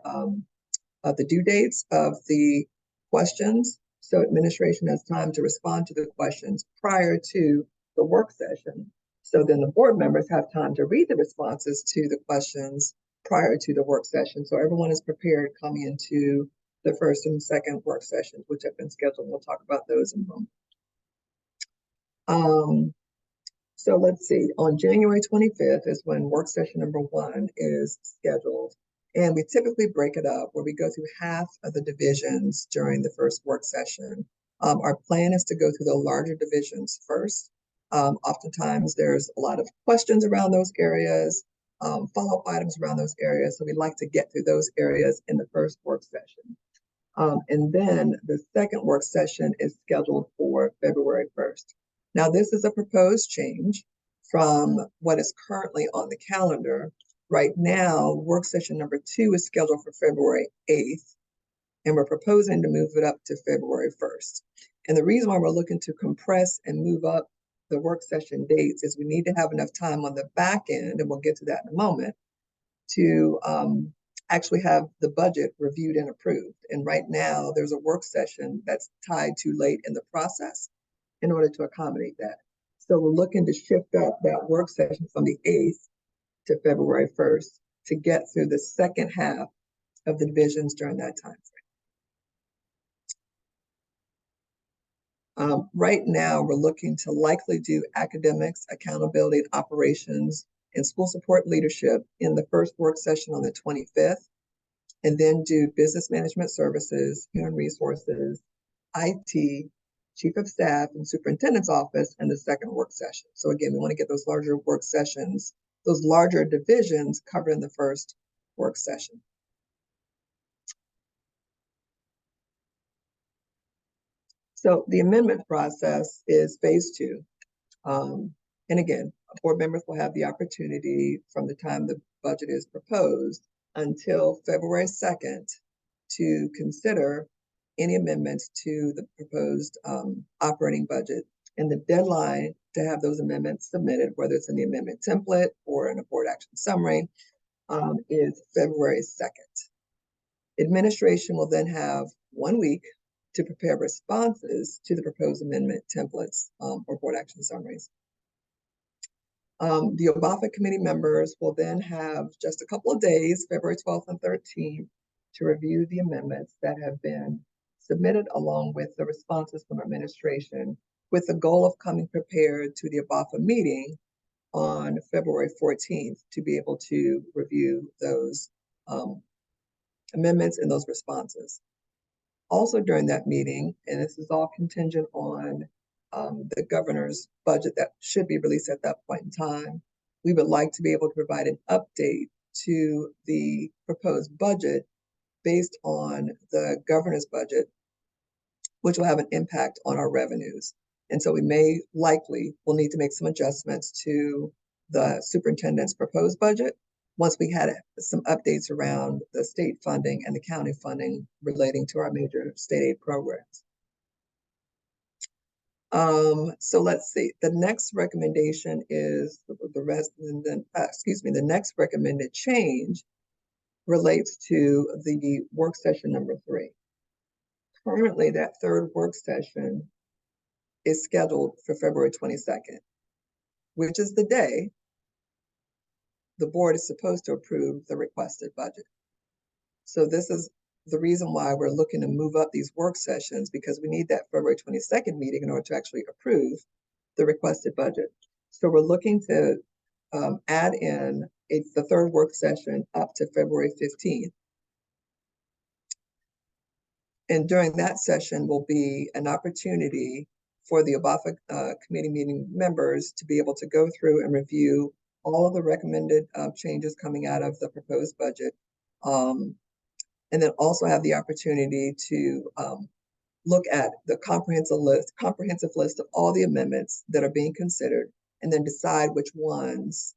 the due dates of the questions. So administration has time to respond to the questions prior to the work session. So then the board members have time to read the responses to the questions prior to the work session. So everyone is prepared coming into the first and second work sessions, which have been scheduled. We'll talk about those in a moment. So let's see, on January 25th is when work session number 1 is scheduled. And we typically break it up where we go through half of the divisions during the first work session. Our plan is to go through the larger divisions first. Oftentimes there's a lot of questions around those areas, follow-up items around those areas. So we'd like to get through those areas in the first work session. And then the second work session is scheduled for February 1st. Now, this is a proposed change from what is currently on the calendar. Right now, work session number 2 is scheduled for February 8th, and we're proposing to move it up to February 1st. And the reason why we're looking to compress and move up the work session dates is we need to have enough time on the back end, and we'll get to that in a moment, to actually have the budget reviewed and approved. And right now there's a work session that's tied to late in the process in order to accommodate that. So we're looking to shift that work session from the 8th to February 1st to get through the second half of the divisions during that time frame. Right now, we're looking to likely do academics, accountability, and operations, and school support leadership in the first work session on the 25th, and then do business management services, human resources, IT, chief of staff, and superintendent's office in the second work session. So again, we want to get those larger work sessions, those larger divisions covered in the first work session. So the amendment process is phase 2. And again, board members will have the opportunity from the time the budget is proposed until February 2nd to consider any amendments to the proposed operating budget. And the deadline to have those amendments submitted, whether it's in the amendment template or in a board action summary, is February 2nd. Administration will then have 1 week to prepare responses to the proposed amendment templates or board action summaries. The OBAFA committee members will then have just a couple of days, February 12th and 13th, to review the amendments that have been submitted along with the responses from administration, with the goal of coming prepared to the OBAFA meeting on February 14th to be able to review those amendments and those responses. Also during that meeting, and this is all contingent on the governor's budget that should be released at that point in time, we would like to be able to provide an update to the proposed budget based on the governor's budget, which will have an impact on our revenues. And so we will need to make some adjustments to the superintendent's proposed budget once we had some updates around the state funding and the county funding relating to our major state aid programs. So let's see, the next recommendation is the next recommended change relates to the work session number 3. Currently, that third work session is scheduled for February 22nd, which is the day the board is supposed to approve the requested budget. So this is the reason why we're looking to move up these work sessions, because we need that February 22nd meeting in order to actually approve the requested budget. So we're looking to add in the third work session up to February 15th. And during that session will be an opportunity for the OBAFA committee meeting members to be able to go through and review all of the recommended changes coming out of the proposed budget. And then also have the opportunity to look at the comprehensive list of all the amendments that are being considered, and then decide which ones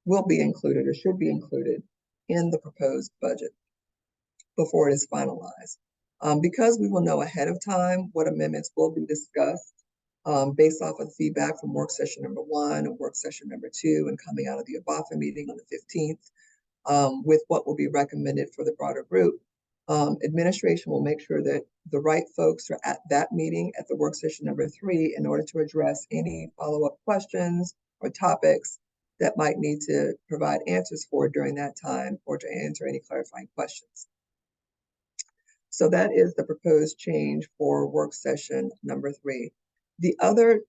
will be included or should be included in the proposed budget before it is finalized. Because we will know ahead of time what amendments will be discussed based off of feedback from work session number 1 and work session number 2 and coming out of the OBAFA meeting on the 15th, with what will be recommended for the broader group. Administration will make sure that the right folks are at that meeting at the work session number 3 in order to address any follow-up questions or topics that might need to provide answers for during that time, or to answer any clarifying questions. So that is the proposed change for work session number 3. The other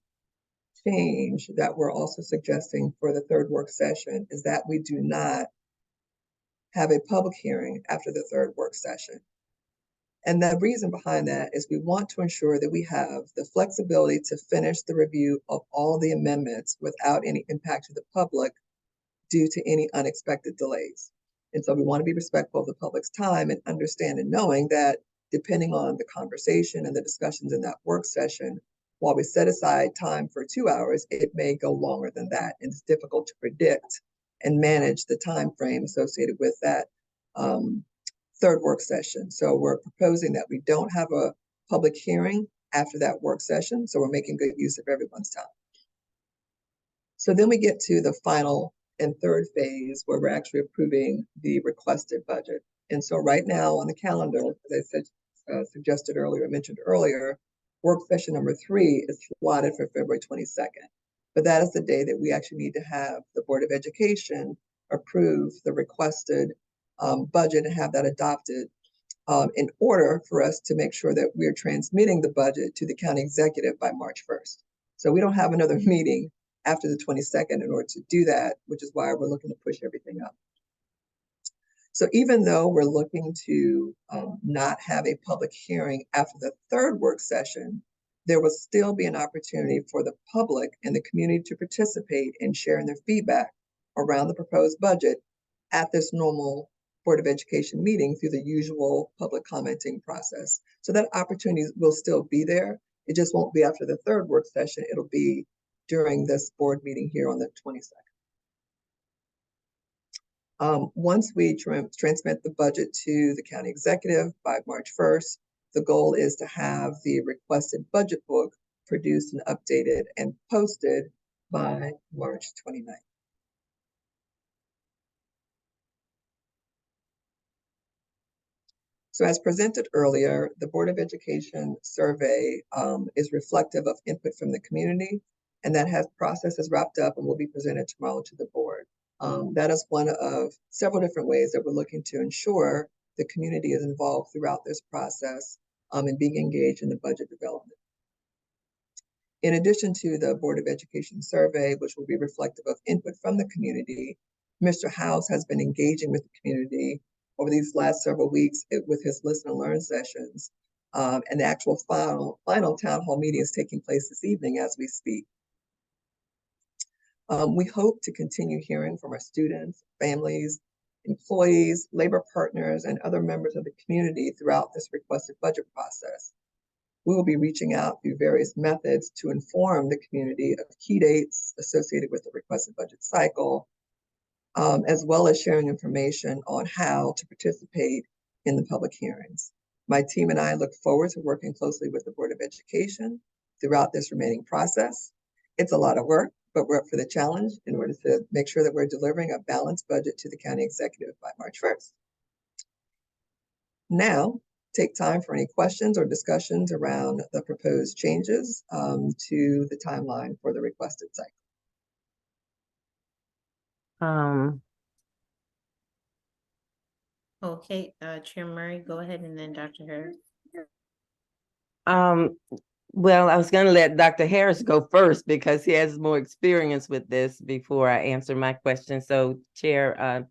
change that we're also suggesting for the third work session is that we do not have a public hearing after the third work session. And the reason behind that is we want to ensure that we have the flexibility to finish the review of all the amendments without any impact to the public due to any unexpected delays. And so we want to be respectful of the public's time and understand and knowing that depending on the conversation and the discussions in that work session, while we set aside time for 2 hours, it may go longer than that. And it's difficult to predict and manage the time frame associated with that third work session. So we're proposing that we don't have a public hearing after that work session. So we're making good use of everyone's time. So then we get to the final and third phase, where we're actually approving the requested budget. And so right now on the calendar, as I said, suggested earlier, mentioned earlier, work session number 3 is slotted for February 22nd. But that is the day that we actually need to have the Board of Education approve the requested budget and have that adopted in order for us to make sure that we're transmitting the budget to the county executive by March 1st. So we don't have another meeting after the 22nd in order to do that, which is why we're looking to push everything up. So even though we're looking to not have a public hearing after the third work session, there will still be an opportunity for the public and the community to participate in sharing their feedback around the proposed budget at this normal Board of Education meeting through the usual public commenting process. So that opportunity will still be there. It just won't be after the third work session. It'll be during this board meeting here on the 22nd. Once we transmit the budget to the county executive by March 1st, the goal is to have the requested budget book produced and updated and posted by March 29th. So as presented earlier, the Board of Education survey is reflective of input from the community, and that process is wrapped up and will be presented tomorrow to the board. That is one of several different ways that we're looking to ensure the community is involved throughout this process and being engaged in the budget development. In addition to the Board of Education survey, which will be reflective of input from the community, Mr. House has been engaging with the community over these last several weeks with his listen and learn sessions. And the actual final town hall meeting is taking place this evening as we speak. We hope to continue hearing from our students, families, employees, labor partners, and other members of the community throughout this requested budget process. We will be reaching out through various methods to inform the community of key dates associated with the requested budget cycle, as well as sharing information on how to participate in the public hearings. My team and I look forward to working closely with the Board of Education throughout this remaining process. It's a lot of work, but we're up for the challenge in order to make sure that we're delivering a balanced budget to the county executive by March 1st. Now, take time for any questions or discussions around the proposed changes to the timeline for the requested cycle. Okay, Chair Murray, go ahead, and then Dr. Harris. Well, I was going to let Dr. Harris go first because he has more experience with this before I answer my question. So Chair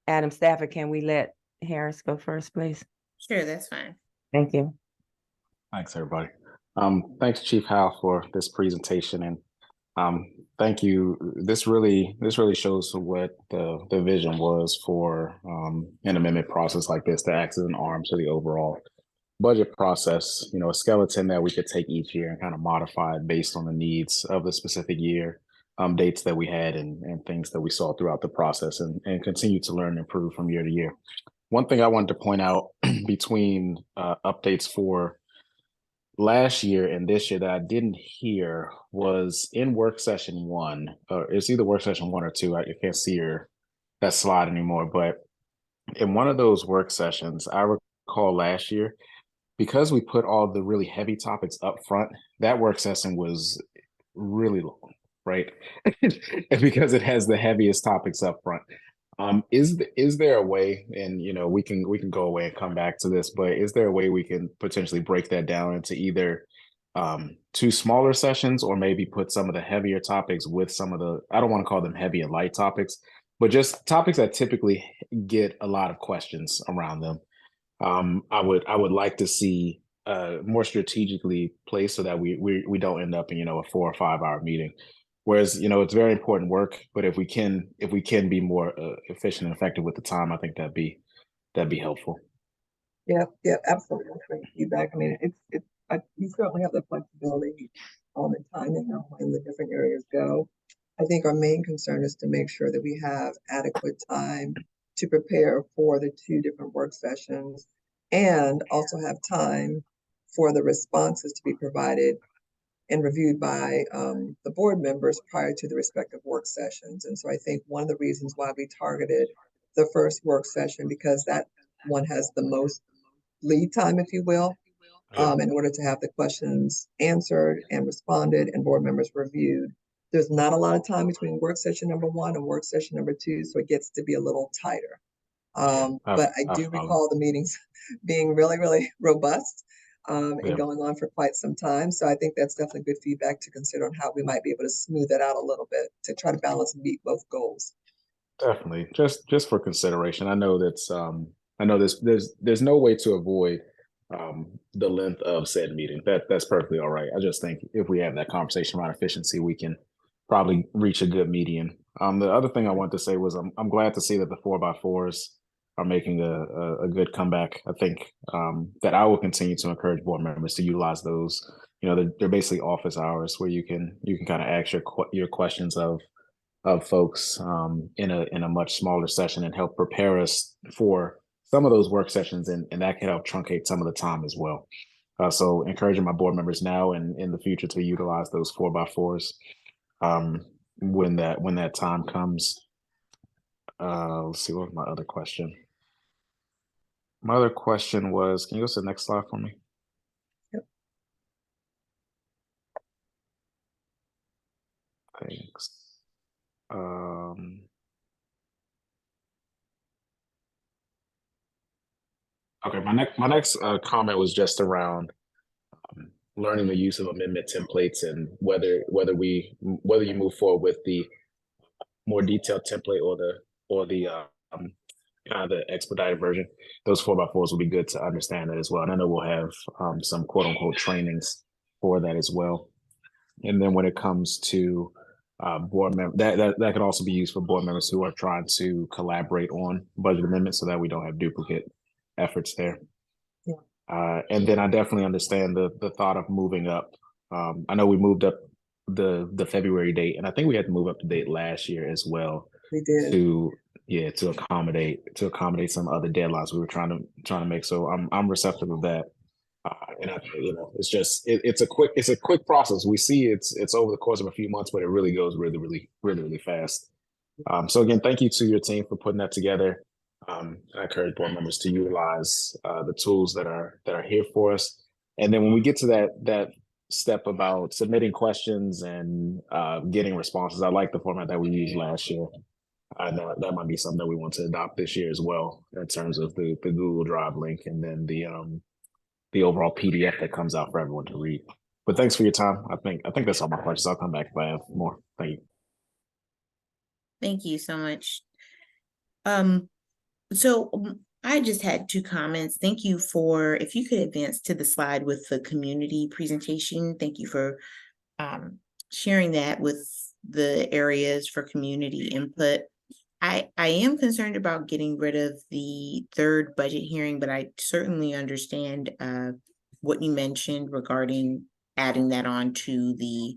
Adam Stafford, can we let Harris go first, please? Sure, that's fine. Thank you. Thanks, everybody. Thanks, Chief Howe, for this presentation, and thank you. This really shows what the vision was for an amendment process like this to act as an arm to the overall budget process. You know, a skeleton that we could take each year and kind of modify it based on the needs of the specific year, dates that we had, and things that we saw throughout the process, and continue to learn and improve from year to year. One thing I wanted to point out between updates for last year and this year that I didn't hear was in work session 1, or it's either work session 1 or 2. I can't see that slide anymore, but in one of those work sessions, I recall last year, because we put all the really heavy topics up front, that work session was really long, right? And because it has the heaviest topics up front. Is there a way, and you know, we can go away and come back to this, but is there a way we can potentially break that down into either 2 smaller sessions, or maybe put some of the heavier topics with some of the, I don't want to call them heavy and light topics, but just topics that typically get a lot of questions around them. I would like to see more strategically placed so that we don't end up in, you know, a 4 or 5 hour meeting. Whereas, you know, it's very important work, but if we can be more efficient and effective with the time, I think that'd be helpful. Yeah, absolutely. That's great feedback. I mean, we certainly have the flexibility on the timing of when the different areas go. I think our main concern is to make sure that we have adequate time to prepare for the 2 different work sessions, and also have time for the responses to be provided and reviewed by the board members prior to the respective work sessions. And so I think one of the reasons why we targeted the first work session, because that one has the most lead time, if you will, in order to have the questions answered and responded and board members reviewed. There's not a lot of time between work session number 1 and work session number 2, so it gets to be a little tighter. But I do recall the meetings being really, really robust and going on for quite some time. So I think that's definitely good feedback to consider on how we might be able to smooth that out a little bit to try to balance and meet both goals. Definitely, just for consideration. I know that's I know there's no way to avoid the length of said meeting. That's perfectly all right. I just think if we have that conversation around efficiency, we can probably reach a good median. The other thing I wanted to say was I'm glad to see that the 4x4s are making a good comeback. I think that I will continue to encourage board members to utilize those. You know, they're basically office hours where you can kind of ask your questions of folks in a much smaller session and help prepare us for some of those work sessions, and that can help truncate some of the time as well. So encouraging my board members now and in the future to utilize those 4x4s when that time comes. Let's see, what was my other question? My other question was, can you go to the next slide for me? Yep. Thanks. Okay, my next comment was just around learning the use of amendment templates and whether you move forward with the more detailed template or the kind of the expedited version. Those 4x4s will be good to understand that as well. And I know we'll have some quote unquote trainings for that as well. And then when it comes to board members, that could also be used for board members who are trying to collaborate on budget amendments so that we don't have duplicate efforts there. Yeah. And then I definitely understand the thought of moving up. I know we moved up the February date, and I think we had to move up the date last year as well. We did. To accommodate some other deadlines we were trying to make. So I'm receptive of that. And it's a quick process. We see it's over the course of a few months, but it really goes really fast. So again, thank you to your team for putting that together. I encourage board members to utilize the tools that are here for us. And then when we get to that step about submitting questions and getting responses, I like the format that we used last year. That might be something that we want to adopt this year as well, in terms of the Google Drive link and then the overall PDF that comes out for everyone to read. But thanks for your time. I think that's all my questions. I'll come back if I have more. Thank you. Thank you so much. So I just had 2 comments. Thank you for, if you could advance to the slide with the community presentation. Thank you for sharing that with the areas for community input. I am concerned about getting rid of the 3rd budget hearing, but I certainly understand what you mentioned regarding adding that on to the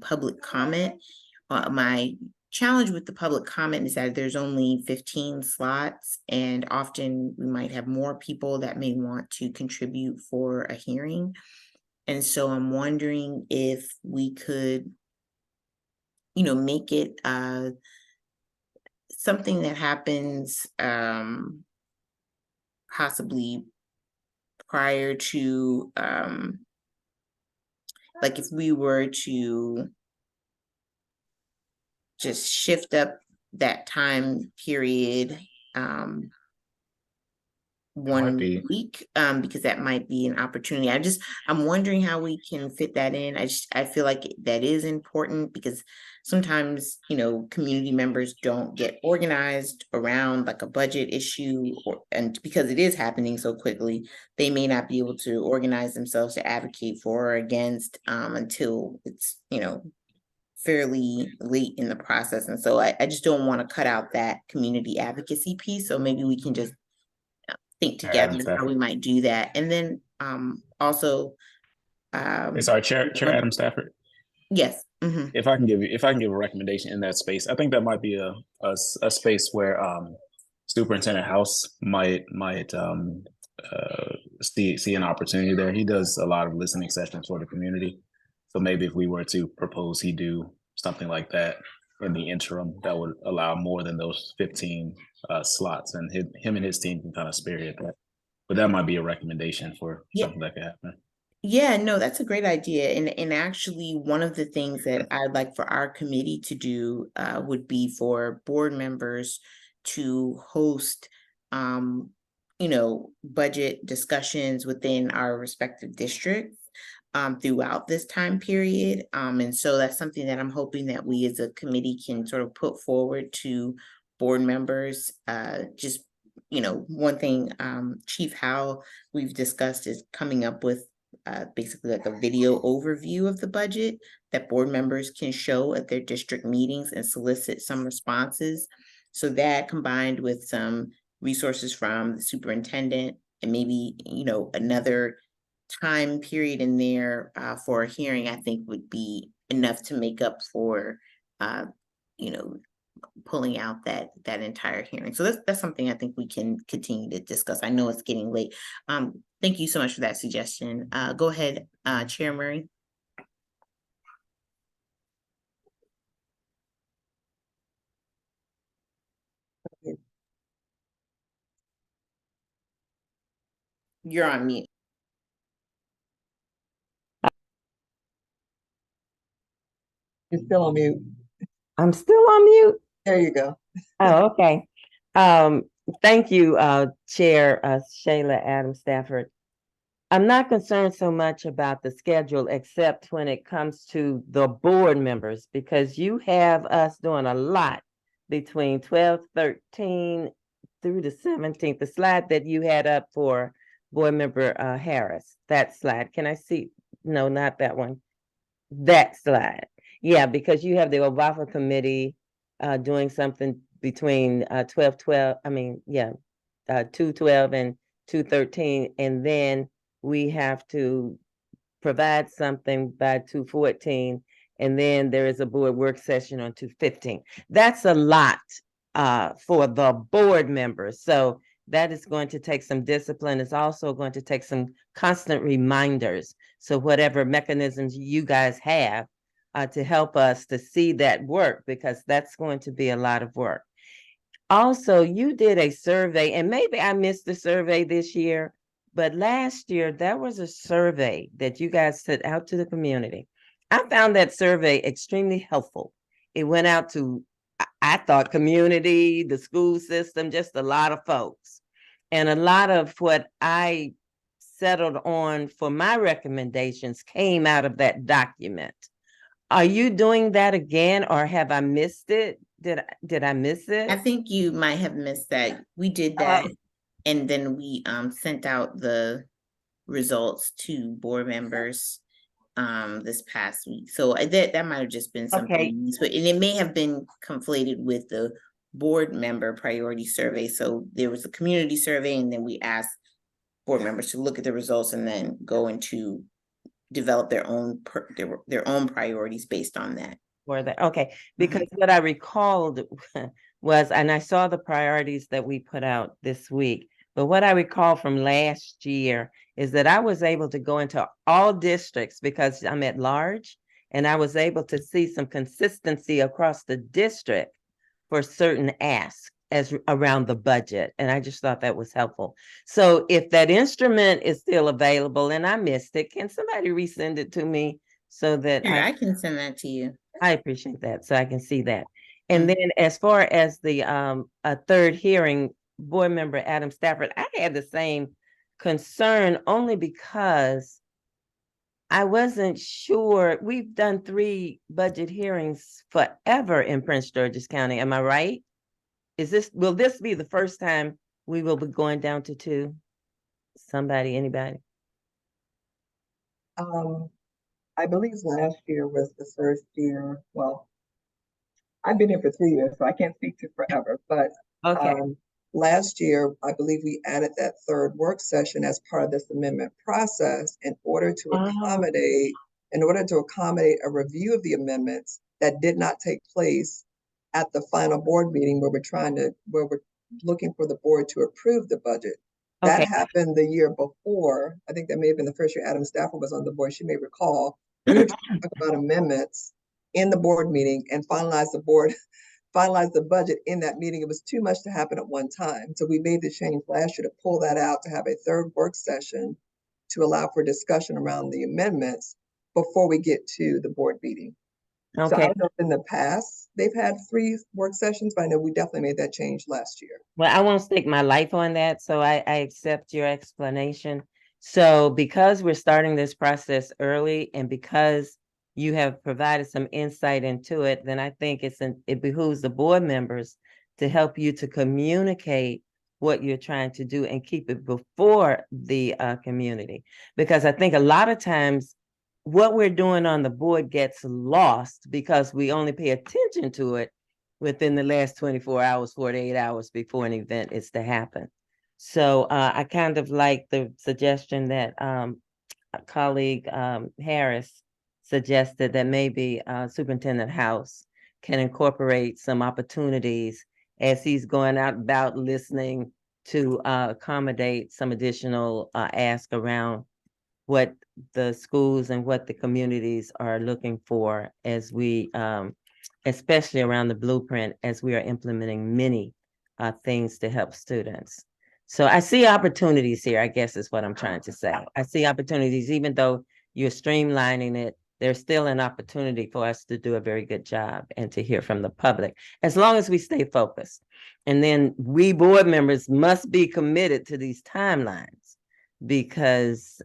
public comment. My challenge with the public comment is that there's only 15 slots, and often we might have more people that may want to contribute for a hearing. And so I'm wondering if we could, make it something that happens possibly prior to, like if we were to just shift up that time period 1 week, because that might be an opportunity. I'm wondering how we can fit that in. I feel like that is important because sometimes, community members don't get organized around like a budget issue, and because it is happening so quickly, they may not be able to organize themselves to advocate for or against until it's, fairly late in the process. And so I just don't want to cut out that community advocacy piece. So maybe we can just think together how we might do that. And then also Sorry, Chair Adam Stafford. Yes. If I can give a recommendation in that space, I think that might be a space where Superintendent House might see an opportunity there. He does a lot of listening sessions for the community. So maybe if we were to propose he do something like that in the interim, that would allow more than those 15 slots, and him and his team can kind of spearhead that. But that might be a recommendation for something that could happen. Yeah, no, that's a great idea. And actually, one of the things that I'd like for our committee to do would be for board members to host, budget discussions within our respective districts throughout this time period. And so that's something that I'm hoping that we as a committee can sort of put forward to board members. One thing Chief Howell we've discussed is coming up with basically like a video overview of the budget that board members can show at their district meetings and solicit some responses. So that combined with some resources from the superintendent and maybe, another time period in there for a hearing, I think would be enough to make up for, pulling out that entire hearing. So that's something I think we can continue to discuss. I know it's getting late. Thank you so much for that suggestion. Go ahead, Chair Murray. You're on mute. You're still on mute. I'm still on mute. There you go. Oh, okay. Thank you, Chair Shayla Adams Stafford. I'm not concerned so much about the schedule, except when it comes to the board members, because you have us doing a lot between 12/13 through the 17th. The slide that you had up for board member Harris, that slide. Can I see? No, not that one. That slide. Yeah, because you have the OVAFA committee doing something between 2/12 and 2/13, and then we have to provide something by 2/14, and then there is a board work session on 2/15. That's a lot for the board members. So that is going to take some discipline. It's also going to take some constant reminders. So whatever mechanisms you guys have to help us to see that work, because that's going to be a lot of work. Also, you did a survey, and maybe I missed the survey this year, but last year there was a survey that you guys sent out to the community. I found that survey extremely helpful. It went out to, I thought, community, the school system, just a lot of folks. And a lot of what I settled on for my recommendations came out of that document. Are you doing that again, or have I missed it? Did I miss it? I think you might have missed that. We did that, and then we sent out the results to board members this past week. So that might have just been something. Okay. And it may have been conflated with the board member priority survey. So there was a community survey, and then we asked board members to look at the results and then go into develop their own priorities based on that. Okay, because what I recalled was, and I saw the priorities that we put out this week, but what I recall from last year is that I was able to go into all districts because I'm at large, and I was able to see some consistency across the district for certain asks as around the budget. And I just thought that was helpful. So if that instrument is still available and I missed it, can somebody resend it to me so that I can send that to you. I appreciate that, so I can see that. And then as far as the a third hearing, board member Adam Stafford, I had the same concern only because I wasn't sure. We've done 3 budget hearings forever in Prince George's County. Am I right? Will this be the first time we will be going down to 2? Anybody? I believe last year was the first year. Well, I've been here for 3 years, so I can't speak to forever, but okay. Last year, I believe we added that third work session as part of this amendment process in order to accommodate a review of the amendments that did not take place at the final board meeting where we're looking for the board to approve the budget. That Okay. happened the year before. I think that may have been the first year Adam Stafford was on the board. She may recall. We were trying to talk about amendments in the board meeting and finalize the budget in that meeting. It was too much to happen at one time. So we made the change last year to pull that out, to have a third work session to allow for discussion around the amendments before we get to the board meeting. So I Okay. don't know if in the past they've had 3 work sessions, but I know we definitely made that change last year. Well, I won't stake my life on that, so I accept your explanation. So because we're starting this process early and because you have provided some insight into it, then I think it behooves the board members to help you to communicate what you're trying to do and keep it before the community. Because I think a lot of times what we're doing on the board gets lost because we only pay attention to it within the last 24 hours, 48 hours before an event is to happen. So I kind of like the suggestion that a colleague Harris suggested, that maybe Superintendent House can incorporate some opportunities as he's going out about listening to accommodate some additional ask around what the schools and what the communities are looking for as we especially around the blueprint, as we are implementing many things to help students. So I see opportunities here, I guess is what I'm trying to say. I see opportunities, even though you're streamlining it, there's still an opportunity for us to do a very good job and to hear from the public, as long as we stay focused. And then we board members must be committed to these timelines because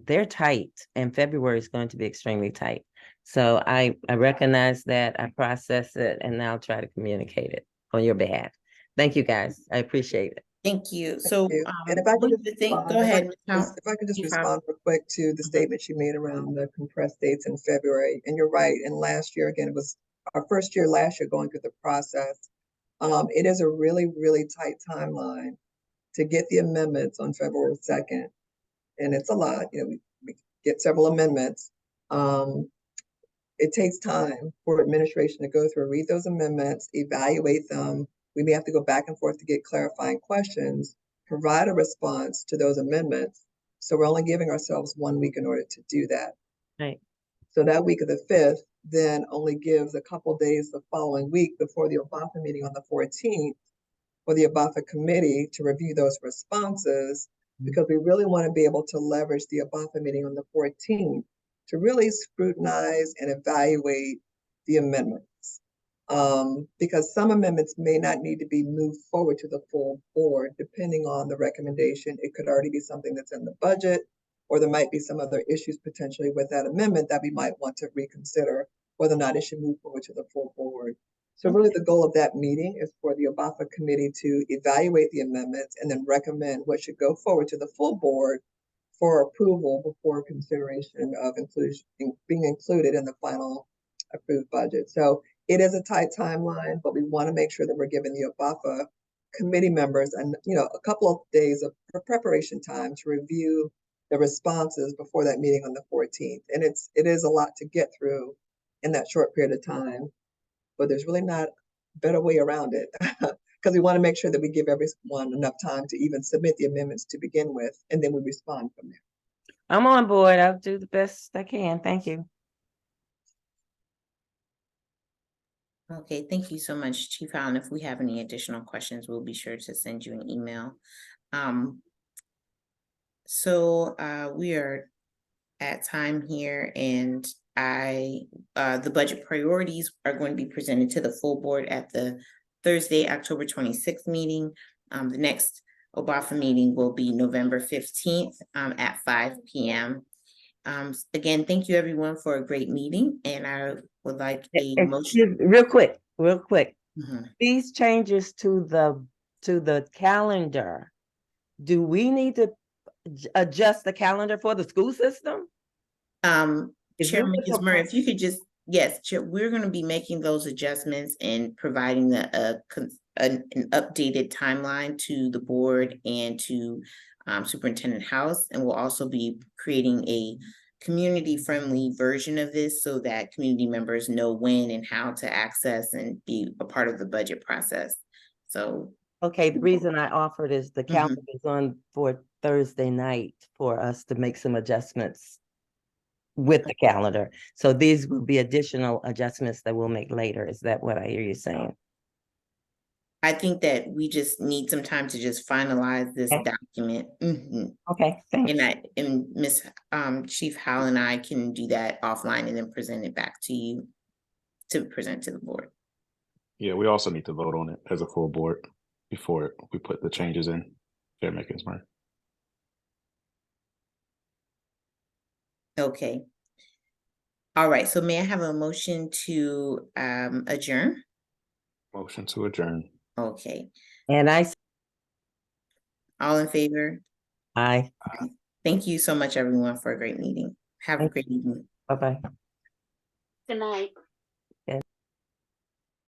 they're tight and February is going to be extremely tight. So I recognize that, I process it, and now I'll try to communicate it on your behalf. Thank you, guys. I appreciate it. Thank you. So, And if I could what do you think? Go ahead. if I could just Chief Howard. respond real quick to the statement you made around the compressed dates in February. And you're right. And last year, again, it was our first year last year going through the process. It is a really, really tight timeline to get the amendments on February 2nd. And it's a lot, you know, we get several amendments. It takes time for administration to go through, read those amendments, evaluate them. We may have to go back and forth to get clarifying questions, provide a response to those amendments. So we're only giving ourselves 1 week in order to do that. Right. So that week of the 5th then only gives a couple days the following week before the OBAFA meeting on the 14th for the OBAFA committee to review those responses, because we really want to be able to leverage the OBAFA meeting on the 14th to really scrutinize and evaluate the amendments. Because some amendments may not need to be moved forward to the full board, depending on the recommendation. It could already be something that's in the budget, or there might be some other issues potentially with that amendment that we might want to reconsider whether or not it should move forward to the full board. So really the goal of that meeting is for the OBAFA committee to evaluate the amendments and then recommend what should go forward to the full board for approval before consideration of being included in the final approved budget. So it is a tight timeline, but we want to make sure that we're giving the OBAFA committee members and a couple of days of preparation time to review the responses before that meeting on the 14th. And it is a lot to get through in that short period of time, but there's really not a better way around it. Because we want to make sure that we give everyone enough time to even submit the amendments to begin with, and then we respond from there. I'm on board. I'll do the best I can. Thank you. Okay, thank you so much, Chief Allen. If we have any additional questions, we'll be sure to send you an email. We are at time here, and the budget priorities are going to be presented to the full board at the Thursday, October 26th meeting. The next OBAFA meeting will be November 15th at 5 p.m. Again, thank you everyone for a great meeting, and I would like a motion. Real quick. These changes to the calendar, do we need to adjust the calendar for the school system? Chairman Murray, if you could just, yes, we're going to be making those adjustments and providing an updated timeline to the board and to Superintendent House, and we'll also be creating a community-friendly version of this so that community members know when and how to access and be a part of the budget process. So Okay, the reason I offered is the Mhm. calendar is on for Thursday night for us to make some adjustments with the calendar. So these will be additional adjustments that we'll make later. Is that what I hear you saying? I think that we just need some time to just finalize this Okay. document. Mhm. Okay, thanks. And Miss Chief Howell and I can do that offline and then present it back to you to present to the board. Yeah, we also need to vote on it as a full board before we put the changes in. Chair Mickens, right? Okay. All right, so may I have a motion to adjourn? Motion to adjourn. Okay, And all in favor? Aye. Thank you so much, everyone, for a great meeting. Have a great evening. Bye-bye. Good night.